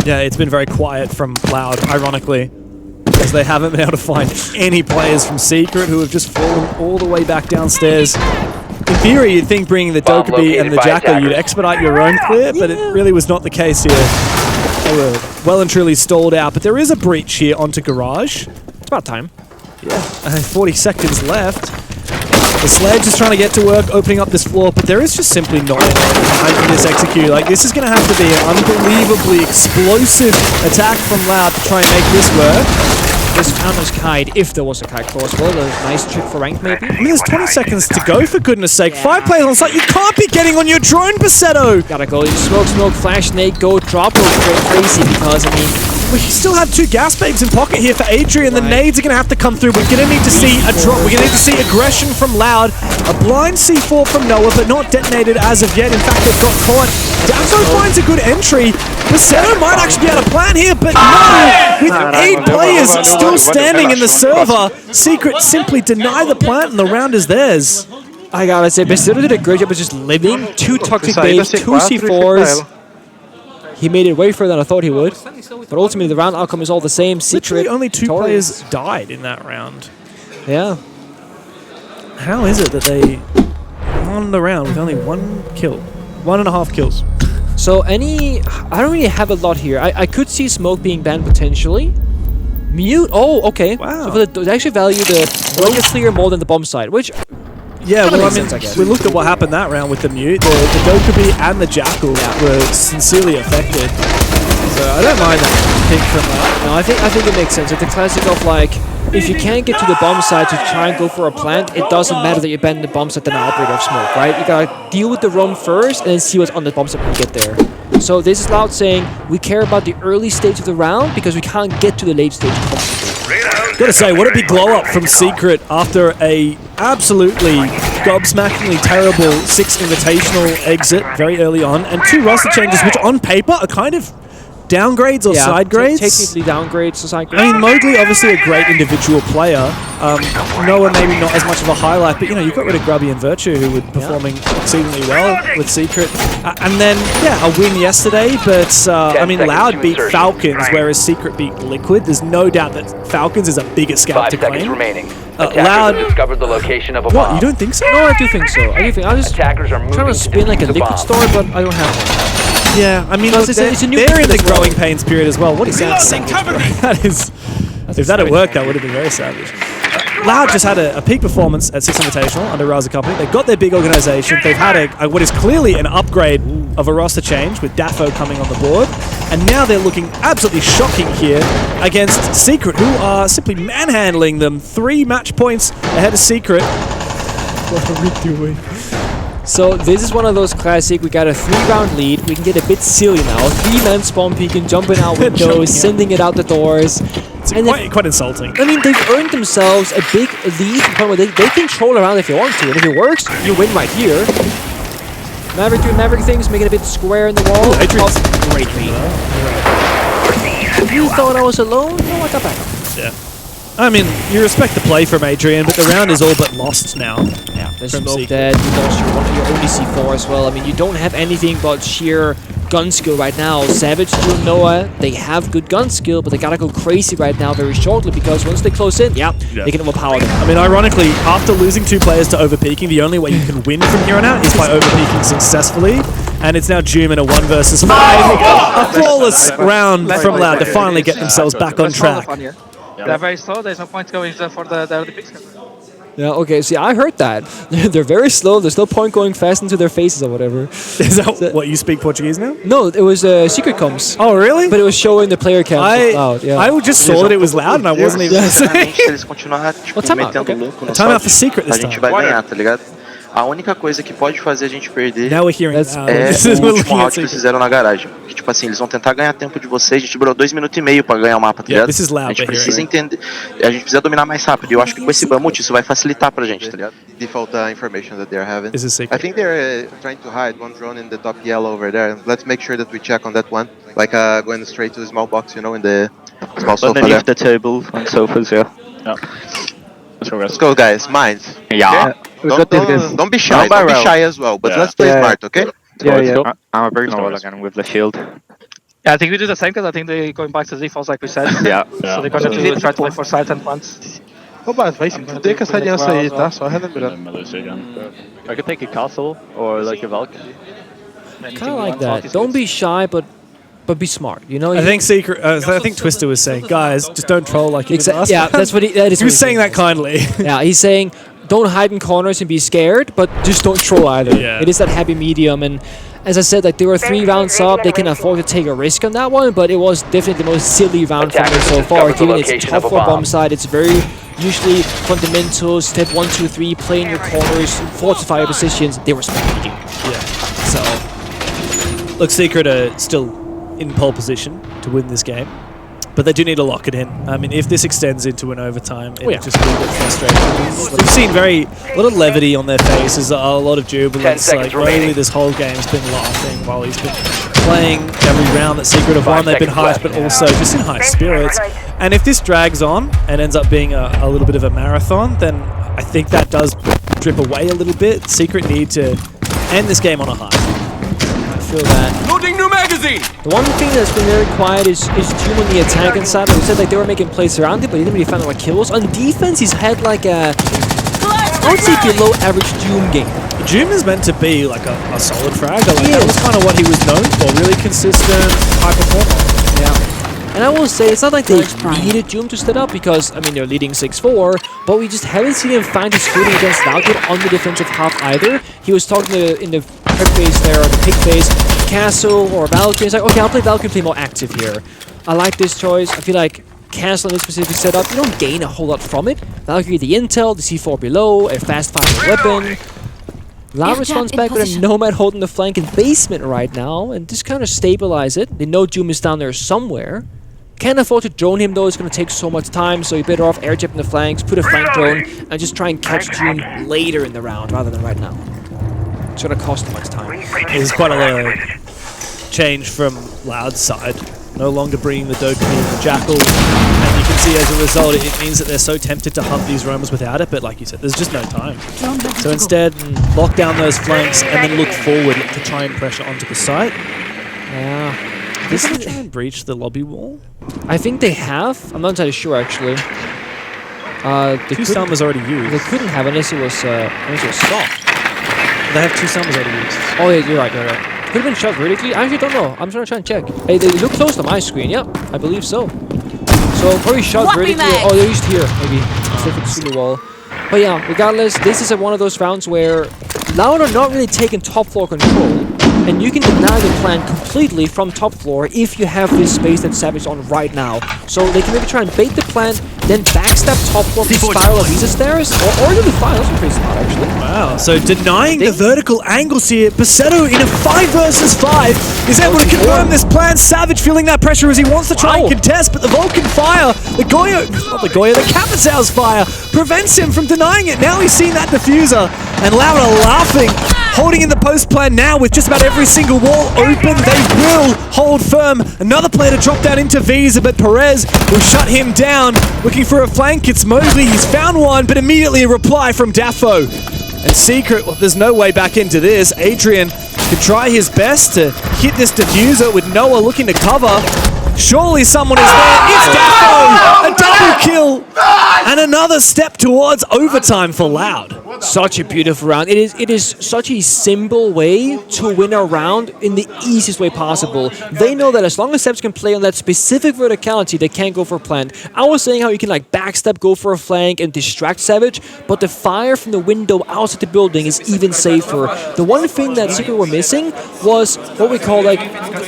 Yeah, it's been very quiet from Loud, ironically, because they haven't been able to find any players from Secret who have just fallen all the way back downstairs. In theory, you'd think bringing the Dokubi and the Jackal, you'd expedite your own clear, but it really was not the case here. They were well and truly stalled out, but there is a breach here onto Garage. It's about time. Yeah, 40 seconds left. The Sledge is trying to get to work, opening up this floor, but there is just simply not enough time for this execute. Like, this is going to have to be an unbelievably explosive attack from Loud to try and make this work. This counters kite, if there was a kite clause. Well, a nice trick for rank, maybe. I mean, there's 20 seconds to go, for goodness sake. 5 players on site. You can't be getting on your drone, Basetto! Gotta go. Smoke, flash, nade, go, drop, roll, crazy, because, I mean, We still have 2 gas babes in pocket here for Adrian. The Right. nades are going to have to come through. We're going to need to see a drop. We're going to need to see aggression from Loud. A blind C4 from Noah, but not detonated as of yet. In fact, they've got caught. Daffo finds a good entry. Basetto might actually be able to plan here, but no! With 8 players still standing in the server, Secret simply deny the plant, and the round is theirs. I gotta say, Basetto did a great job of just living. 2 toxic babes, 2 C4s. He made it way further than I thought he would. But ultimately, the round outcome is all the same. Literally Secret. only 2 Taurus. players died in that round. Yeah. How is it that they won the round with only 1 kill? 1.5 kills. So I don't really have a lot here. I could see Smoke being banned potentially. Mute? Oh, okay. Wow. So for they actually value the road clear more than the bomb side, which Yeah, well, I makes mean, sense, I guess. we looked at what happened that round with the Mute. The Dokkaebi and the Jackal were sincerely affected. So I don't mind that pick from that. no, I think it makes sense. It's the classic of like, if you can't get to the bomb side to try and go for a plant, it doesn't matter that you ban the bomb side than an operator of Smoke, right? You gotta deal with the roam first and then see what's on the bomb side when you get there. So this is Loud saying, we care about the early stage of the round because we can't get to the late stage comfortably. Gotta say, what a big glow up from Secret after a absolutely gobsmackingly terrible 6 invitational exit very early on, and 2 roster changes, which on paper are kind of downgrades or side grades. Technically downgrades to side grades. I mean, Mowgli obviously a great individual player. Noah maybe not as much of a highlight, but you know, you got rid of Grubby and Virtue, who were performing exceedingly well with Secret. And then, yeah, a win yesterday, but I mean, Loud beat Falcons, whereas Secret beat Liquid. There's no doubt that Falcons is a bigger scalp 5 to seconds claim. remaining. Loud. Attackers have discovered the location of a What, bomb. you don't think so? No, I do think so. I was just Attackers are moving trying to spin like a the Liquid bomb. story, but I don't have one. Yeah, I mean, No, look, it's a new they're in the as well. growing pains period as well. What is that savage, bro? That is... If that had worked, that would have been very savage. Loud just had a peak performance at 6 Invitational under Raza Company. They've got their big organization. They've had what is clearly an upgrade of a roster change with Daffo coming on the board. And now they're looking absolutely shocking here against Secret, who are simply manhandling them. 3 match points ahead of Secret. What are we doing? So this is one of those classic, we got a 3-round lead, we can get a bit silly now. 3-man spawn peeking, jumping out windows, sending it out the doors. It's quite insulting. I mean, they've earned themselves a big lead to the point where they can troll around if they want to, and if it works, you win right here. Maverick doing Maverick things, making a bit square in the wall. Ooh, Adrian's great lead. You thought I was alone? No, I got back up. Yeah. I mean, you respect the play from Adrian, but the round is all but lost now. Yeah, there's From Smoke Secret. dead, you lost your only C4 as well. I mean, you don't have anything but sheer gun skill right now. Savage, Drew, Noah, they have good gun skill, but they gotta go crazy right now very shortly because once they close in, they can overpower them. I mean, ironically, after losing 2 players to overpeaking, the only way you can win from here on out is by overpeaking successfully. And it's now Doom in a 1 versus 5. A flawless round from Loud to finally get themselves back on track. They're very slow, there's no point going for the early picks. Yeah, okay, see, I heard that. They're very slow, there's no point going fast into their faces or whatever. Is that what, you speak Portuguese now? No, it was Secret Comms. Oh, really? But it was showing the player cam Loud, yeah. I just saw that it was Loud and I wasn't even listening. Se eles continuarem, tipo, timeout, metendo okay. louco no Timeout site, for Secret this a gente time. vai ganhar, tá ligado? A única coisa que pode fazer a gente perder Now we're hearing That's- é this is o we're último looking at round que eles Secret. fizeram na garagem. Que, tipo assim, eles vão tentar ganhar tempo de vocês. A gente demorou 2 minutos e meio pra ganhar o mapa, tá Yeah, ligado? this is Loud A gente we're precisa hearing. entender, a gente precisa dominar mais rápido. E eu acho que com esse Bamut isso vai facilitar pra gente, tá ligado? Default information that they're having. This is I Secret. think they're trying to hide one drone in the top yellow over there. Let's make sure that we check on that one. Like going straight to the small box, you know, in the small sofa there. Underneath the table on sofas, yeah. Yeah. Let's go, guys. Let's go, guys. Minds. Yeah. We got this, guys. Don't be shy. One by Don't be round. shy as well. But Yeah. let's play Yeah. smart, okay? Yeah, yeah. I'm a big Stories. Noah again with the shield. Yeah, I think we do the same because I think they're going back to defaults like we said. Yeah. So they're gonna do try to look for sides and plants. Ô, Bas, vai se fuder com essa aliança aí, tá? Só relembrando. Melusi again. I could take a castle or like a Valk. Kind of like that. Don't be shy, but be smart. You know. I think Secret. I think Twister was saying, guys, just don't troll like you did last Yeah, round." that's what that is. He was saying that kindly. Yeah, he's saying don't hide in corners and be scared, but just don't troll either. Yeah. It is that happy medium, and as I said, like they were 3 rounds up, they can afford to take a risk on that one, but it was definitely the most silly round from them so far, given it's top 4 bomb side. It's very usually fundamentals, step 1, 2, 3, play in your corners, fortify your positions. They were speeding. Yeah. So, look, Secret are still in pole position to win this game, but they do need to lock it in. I mean, if this extends into an overtime, it'll just be a bit frustrating. We've seen a lot of levity on their faces, a lot of jubilance. Like, really, this whole game's been laughing while he's been playing every round that Secret have won. They've been hyped, but also just in high spirits. And if this drags on and ends up being a little bit of a marathon, then I think that does drip away a little bit. Secret need to end this game on a high. I feel that. Loading new magazine! The one thing that's been very quiet is Doom on the attacking side. Like we said, like they were making plays around it, but he didn't really find a lot of kills. On defense, he's had like a, I would say, below average Doom game. Doom is meant to be like a solid fragger. Like, that was kind of what he was known for. Really consistent, high performer. Yeah. And I will say, it's not like they needed Doom to step up because, I mean, they're leading 6-4, but we just haven't seen him find his footing against Valkyrie on the defensive half either. He was talking in the prep phase there, or the pick phase, Castle or Valkyrie. He's like, okay, I'll play Valkyrie, play more active here. I like this choice. I feel like Castle in this specific setup, you don't gain a whole lot from it. Valkyrie, the intel, the C4 below, a fast-firing weapon. Loud response back with a Nomad holding the flank in basement right now, and just kind of stabilize it. They know Doom is down there somewhere. Can't afford to drone him though, it's going to take so much time, so you're better off air chipping the flanks, put a flank drone, and just try and catch Doom later in the round rather than right now. It's going to cost too much time. There's quite a lot of change from Loud's side. No longer bringing the Dokkan and the Jackal, and you can see as a result it means that they're so tempted to hunt these roamers without it, but like you said, there's just no time. So instead, lock down those flanks and then look forward to try and pressure onto the site. Yeah. Did they try and breach the lobby wall? I think they have. I'm not entirely sure actually. Two summers already used. They couldn't have unless it was soft. They have 2 summers already used. Oh yeah, you're right. Could have been shot vertically. I actually don't know. I'm trying to check. Hey, they look close to my screen. Yep, I believe so. So probably shot vertically. Oh, they're used here maybe. Instead of through the wall. But yeah, regardless, this is one of those rounds where Loud are not really taking top floor control. And you can deny the plan completely from top floor if you have this space that Savage on right now. So they can maybe try and bait the plant, then backstab top floor with spiral of Visa stairs, or even fire. That's pretty smart actually. Wow, so denying the vertical angles here, Basetto in a 5 versus 5 is able to confirm this plan. Savage feeling that pressure as he wants to try and contest, but the Vulcan fire, the Kapazau's fire prevents him from denying it. Now he's seen that diffuser, and Loud are laughing. Holding in the post plan now with just about every single wall open. They will hold firm. Another player to drop down into Visa, but Perez will shut him down. Looking for a flank, it's Mosley. He's found one, but immediately a reply from Daffo. And Secret, well, there's no way back into this. Adrian could try his best to hit this diffuser with Noah looking to cover. Surely someone is there. It's Daffo! A double kill! And another step towards overtime for Loud. Such a beautiful round. It is such a simple way to win a round in the easiest way possible. They know that as long as Sebs can play on that specific verticality, they can't go for a plant. I was saying how you can like backstep, go for a flank, and distract Savage, but the fire from the window outside the building is even safer. The one thing that Secret were missing was what we call like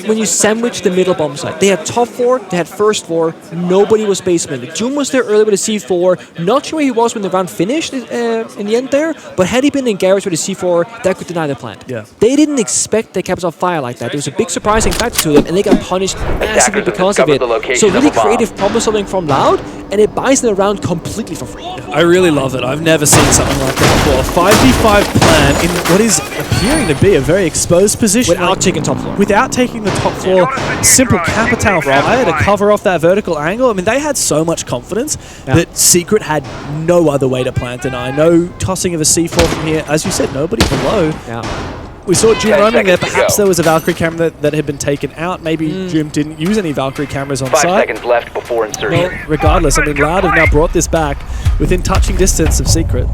when you sandwich the middle bomb site. They had top floor, they had first floor, nobody was basement. Doom was there early with a C4, not sure where he was when the round finished in the end there, but had he been in garage with a C4, that could deny the plant. Yeah. They didn't expect the Kapazau fire like that. There was a big surprising factor to them, and they got punished massively because of it. So really creative problem solving from Loud, and it buys them around completely for free. I really love it. I've never seen something like that before. 5v5 plan in what is appearing to be a very exposed position. Without taking top floor. Without taking the top floor. Simple Kapazau fire to cover off that vertical angle. I mean, they had so much confidence that Secret had no other way to plant deny. No tossing of a C4 from here. As you said, nobody below. Yeah. We saw Doom roaming there. Perhaps there was a Valkyrie camera that had been taken out. Maybe Doom didn't use any Valkyrie cameras on 5 site. seconds left before insertion. Well, regardless, I mean, Loud have now brought this back within touching distance of Secret.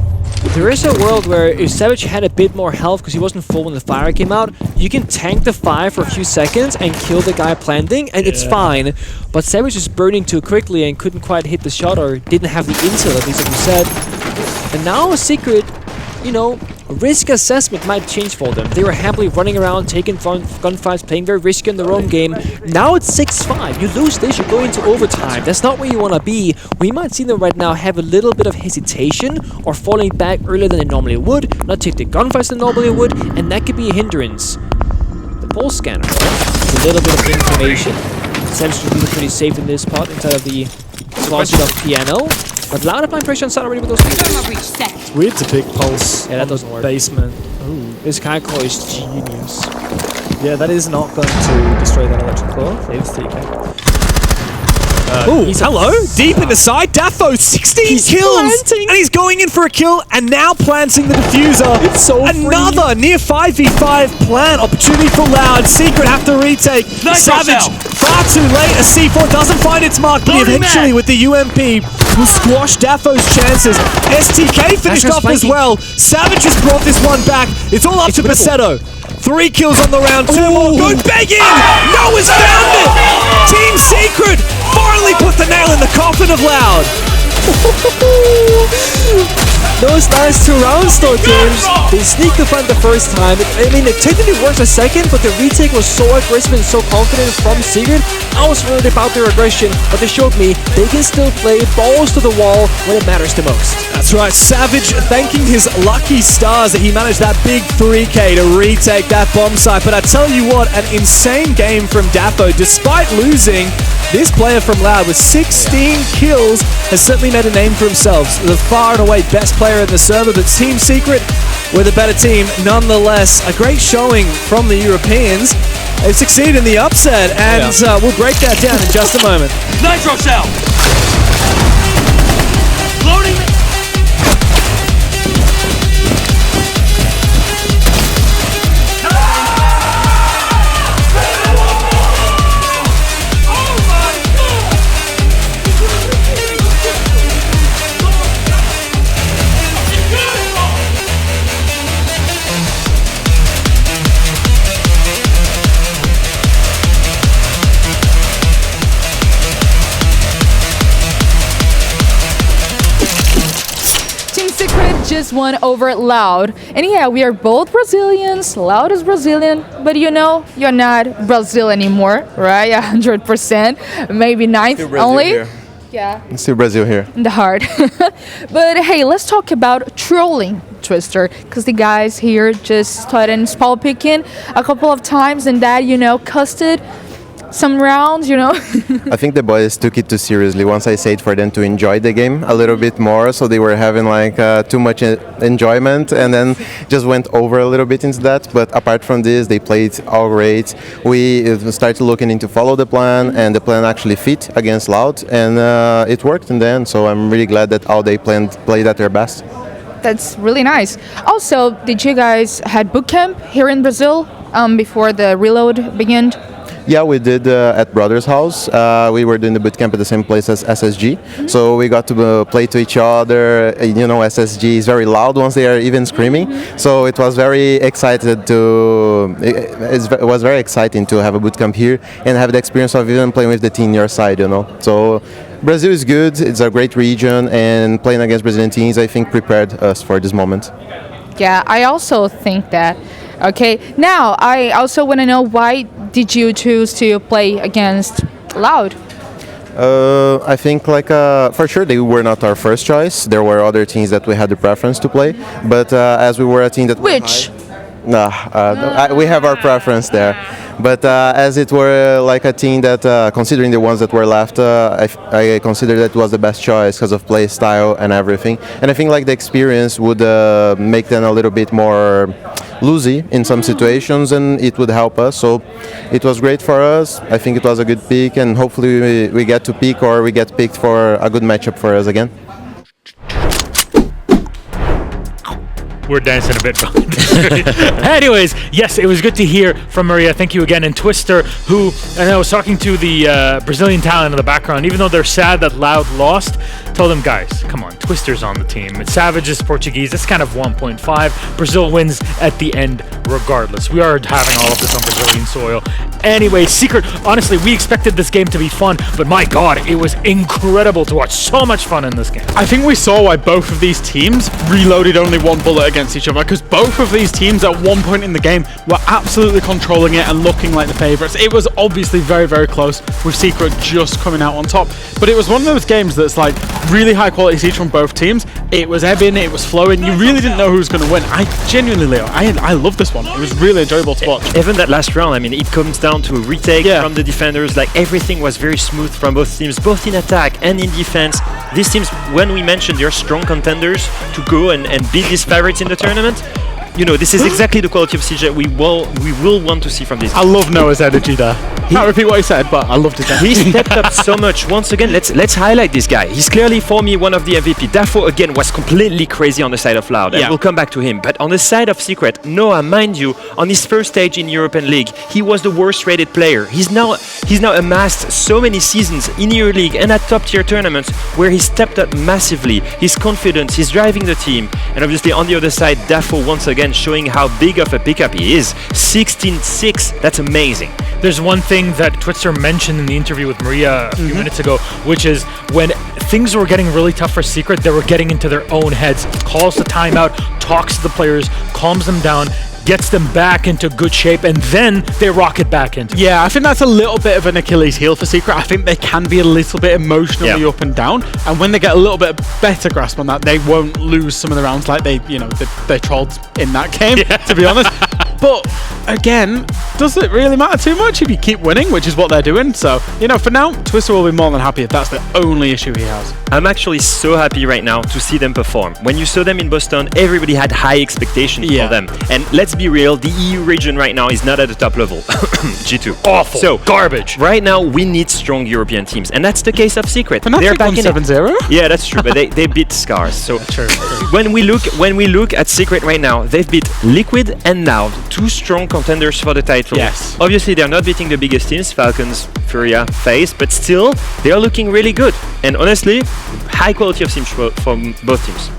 There is a world where if Savage had a bit more health because he wasn't full when the fire came out, you can tank the fire for a few seconds and kill the guy planting, and it's fine. But Savage is burning too quickly and couldn't quite hit the shot, or didn't have the intel, at least like you said. And now Secret, you know, risk assessment might change for them. They were happily running around, taking gunfights, playing very risky in their own game. Now it's 6-5. You lose this, you go into overtime. That's not where you want to be. We might see them right now have a little bit of hesitation or falling back earlier than they normally would, not take the gunfights they normally would, and that could be a hindrance. The pulse scanner, it's a little bit of information. Savage should be pretty safe in this spot inside of the closet of piano. But Loud applying pressure on side already with those speakers. It's weird to pick Pulse. Yeah, that doesn't work. Basement. Ooh, this Kaiko is genius. Yeah, that is not going to destroy that electric claw. Saves TK. Ooh, hello! Deep in the side, Daffo, 16 kills! Planting. And he's going in for a kill, and now planting the diffuser. It's so Another near 5v5 plant. Opportunity for Loud. Secret have to retake. Savage, far too late. A C4 doesn't find its mark, but eventually with the UMP, will squash Daffo's chances. STK finished off as well. Savage has brought this one back. It's all up to Basetto. 3 kills on the round, 2 more. Go begging! Noah's found it! Team Secret finally put the nail in the coffin of Loud. Those last 2 rounds though, teams, they sneaked the front the first time. I mean, it technically worked a second, but the retake was so aggressive and so confident from Secret. I was worried about their aggression, but they showed me they can still play balls to the wall when it matters the most. That's right, Savage thanking his lucky stars that he managed that big 3K to retake that bomb site. But I tell you what, an insane game from Daffo. Despite losing, this player from Loud with 16 kills has certainly made a name for himself. The far and away best player in the server, but Team Secret with a better team nonetheless. A great showing from the Europeans. They've succeeded in the upset, and we'll break that down in just a moment. Nitro cell! Loading! Just won over Loud. And yeah, we are both Brazilians. Loud is Brazilian, but you know, you're not Brazil anymore, right? 100%. Maybe 9th only. Here. Yeah. It's still Brazil here. In the heart. But hey, let's talk about trolling Twister, because the guys here just started spawn picking a couple of times, and that, you know, costed some rounds, you know. I think the boys took it too seriously once I said for them to enjoy the game a little bit more, so they were having like too much enjoyment, and then just went over a little bit into that. But apart from this, they played all great. We started looking into follow the plan, and the plan actually fit against Loud, and it worked in the end, so I'm really glad that all they played at their best. That's really nice. Also, did you guys had boot camp here in Brazil before the reload began? Yeah, we did at Brother's house. We were doing the bootcamp at the same place as SSG, so we got to play to each other. You know, SSG is very loud once they are even screaming, so it was very excited to. It was very exciting to have a bootcamp here and have the experience of even playing with the team your side. You know, so Brazil is good. It's a great region, and playing against Brazilian teams, I think, prepared us for this moment. Yeah, I also think that. Okay, now I also want to know, why did you choose to play against Loud? I think for sure they were not our first choice. There were other teams that we had the preference to play, but as we were a team that Which? We have our preference there. But as it were like a team that, considering the ones that were left, I consider that was the best choice because of play style and everything. And I think like the experience would make them a little bit more loosey in some situations, and it would help us. So it was great for us. I think it was a good pick, and hopefully we get to pick, or we get picked for a good matchup for us again. we're dancing a bit. Anyways, yes, it was good to hear from Maria. Thank you again. And Twister, who, and I was talking to the Brazilian talent in the background, even though they're sad that Loud lost, told them, guys, come on, Twister's on the team. Savage is Portuguese. It's kind of 1.5. Brazil wins at the end regardless. We are having all of this on Brazilian soil. Anyway, Secret, honestly, we expected this game to be fun, but my God, it was incredible to watch. So much fun in this game. I think we saw why both of these teams reloaded only one bullet against each other, because both of these teams at one point in the game were absolutely controlling it and looking like the favorites. It was obviously very, very close, with Secret just coming out on top. But it was one of those games that's like really high quality siege from both teams. It was ebbing, it was flowing. You really didn't know who was going to win. I genuinely, Leo, I love this one. It was really enjoyable to watch. Even that last round, I mean, it comes down to a retake from the defenders. Like, everything was very smooth from both teams, both in attack and in defense. These teams, when we mentioned they're strong contenders to go and beat these favorites in the tournament, you know, this is exactly the quality of siege that we will want to see from this. I love Noah's energy there. Can't repeat what he said, but I loved it. He stepped up so much. Once again, let's highlight this guy. He's clearly, for me, one of the MVP. Daffo, again, was completely crazy on the side of Loud, and we'll come back to him. But on the side of Secret, Noah, mind you, on his first stage in European League, he was the worst-rated player. He's now amassed so many seasons in EuroLeague and at top-tier tournaments where he stepped up massively. His confidence, he's driving the team. And obviously, on the other side, Daffo, once again, showing how big of a pickup he is. 16-6, that's amazing. There's one thing that Twitzer mentioned in the interview with Maria a few minutes ago, which is when things were getting really tough for Secret, they were getting into their own heads. Calls the timeout, talks to the players, calms them down, gets them back into good shape, and then they rocket back into it. Yeah, I think that's a little bit of an Achilles heel for Secret. I think they can be a little bit emotionally up and down, and when they get a little bit better grasp on that, they won't lose some of the rounds like they trolled in that game, to be honest. But again, does it really matter too much if you keep winning, which is what they're doing? So, you know, for now, Twister will be more than happy if that's the only issue he has. I'm actually so happy right now to see them perform. When you saw them in Boston, everybody had high expectations for them. And let's be real, the EU region right now is not at the top level. G2. Awful. So, garbage. Right now, we need strong European teams. And that's the case of Secret. They're back in 7-0? Yeah, that's true. But they beat Scars. So true. When we look at Secret right now, they've beat Liquid and Loud, two strong contenders for the title. Yes. Obviously, they're not beating the biggest teams, Falcons, Furia, FaZe, but still, they are looking really good. And honestly, high quality of siege from both teams.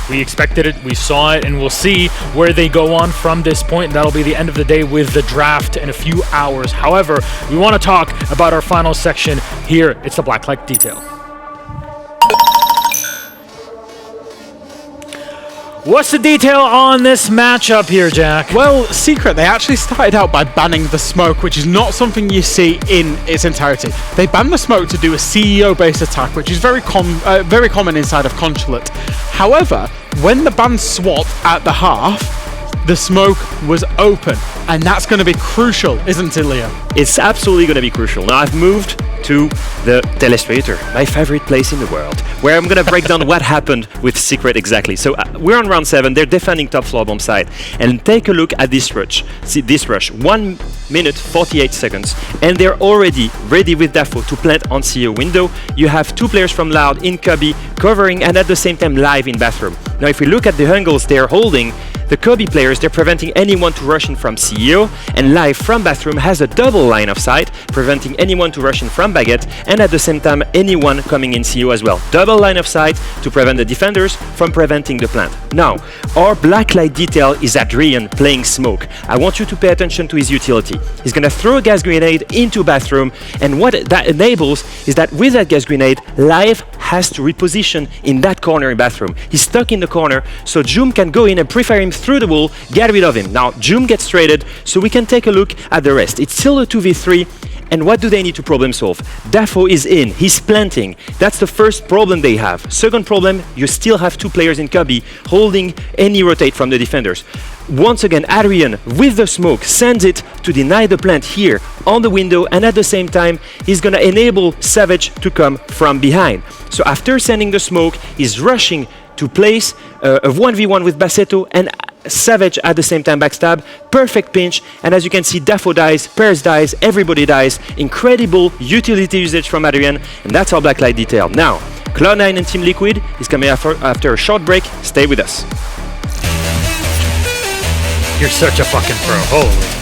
We expected it, we saw it, and we'll see where they go on from this point. That'll be the end of the day with the draft in a few hours. However, we want to talk about our final section here. It's the Blacklight Detail. What's the detail on this matchup here, Jack? Well, Secret, they actually started out by banning the smoke, which is not something you see in its entirety. They banned the smoke to do a CEO-based attack, which is very common inside of Consulate. However, when the ban swapped at the half, the smoke was open, and that's going to be crucial, isn't it, Leo? It's absolutely going to be crucial. Now, I've moved to the Telestrator, my favorite place in the world, where I'm going to break down what happened with Secret exactly. So we're on round 7, they're defending top floor bomb side, and take a look at this rush. See this rush, 1 minute 48 seconds, and they're already ready with Daffo to plant on CEO window. You have 2 players from Loud in Cubby covering, and at the same time live in bathroom. Now, if we look at the angles they're holding, the Cubby players, they're preventing anyone to rush in from CEO, and live from bathroom has a double line of sight, preventing anyone to rush in from Baguette, and at the same time anyone coming in CEO as well. Double line of sight to prevent the defenders from preventing the plant. Now, our blacklight detail is Adrian playing smoke. I want you to pay attention to his utility. He's gonna throw a gas grenade into bathroom, and what that enables is that with that gas grenade, live has to reposition in that corner in bathroom. He's stuck in the corner, so Joom can go in and pre-fire him through the wall, get rid of him. Now, Joom gets traded, so we can take a look at the rest. It's still a 2v3, and what do they need to problem solve? Daffo is in, he's planting. That's the first problem they have. Second problem, you still have 2 players in Cubby holding any rotate from the defenders. Once again, Adrian, with the smoke, sends it to deny the plant here on the window, and at the same time, he's gonna enable Savage to come from behind. So after sending the smoke, he's rushing to place a 1v1 with Bassetto and Savage at the same time backstab. Perfect pinch, and as you can see, Daffo dies, Pears dies, everybody dies. Incredible utility usage from Adrian, and that's our blacklight detail. Now, Cloud9 and Team Liquid is coming after a short break. Stay with us. You're such a fucking pro. Holy.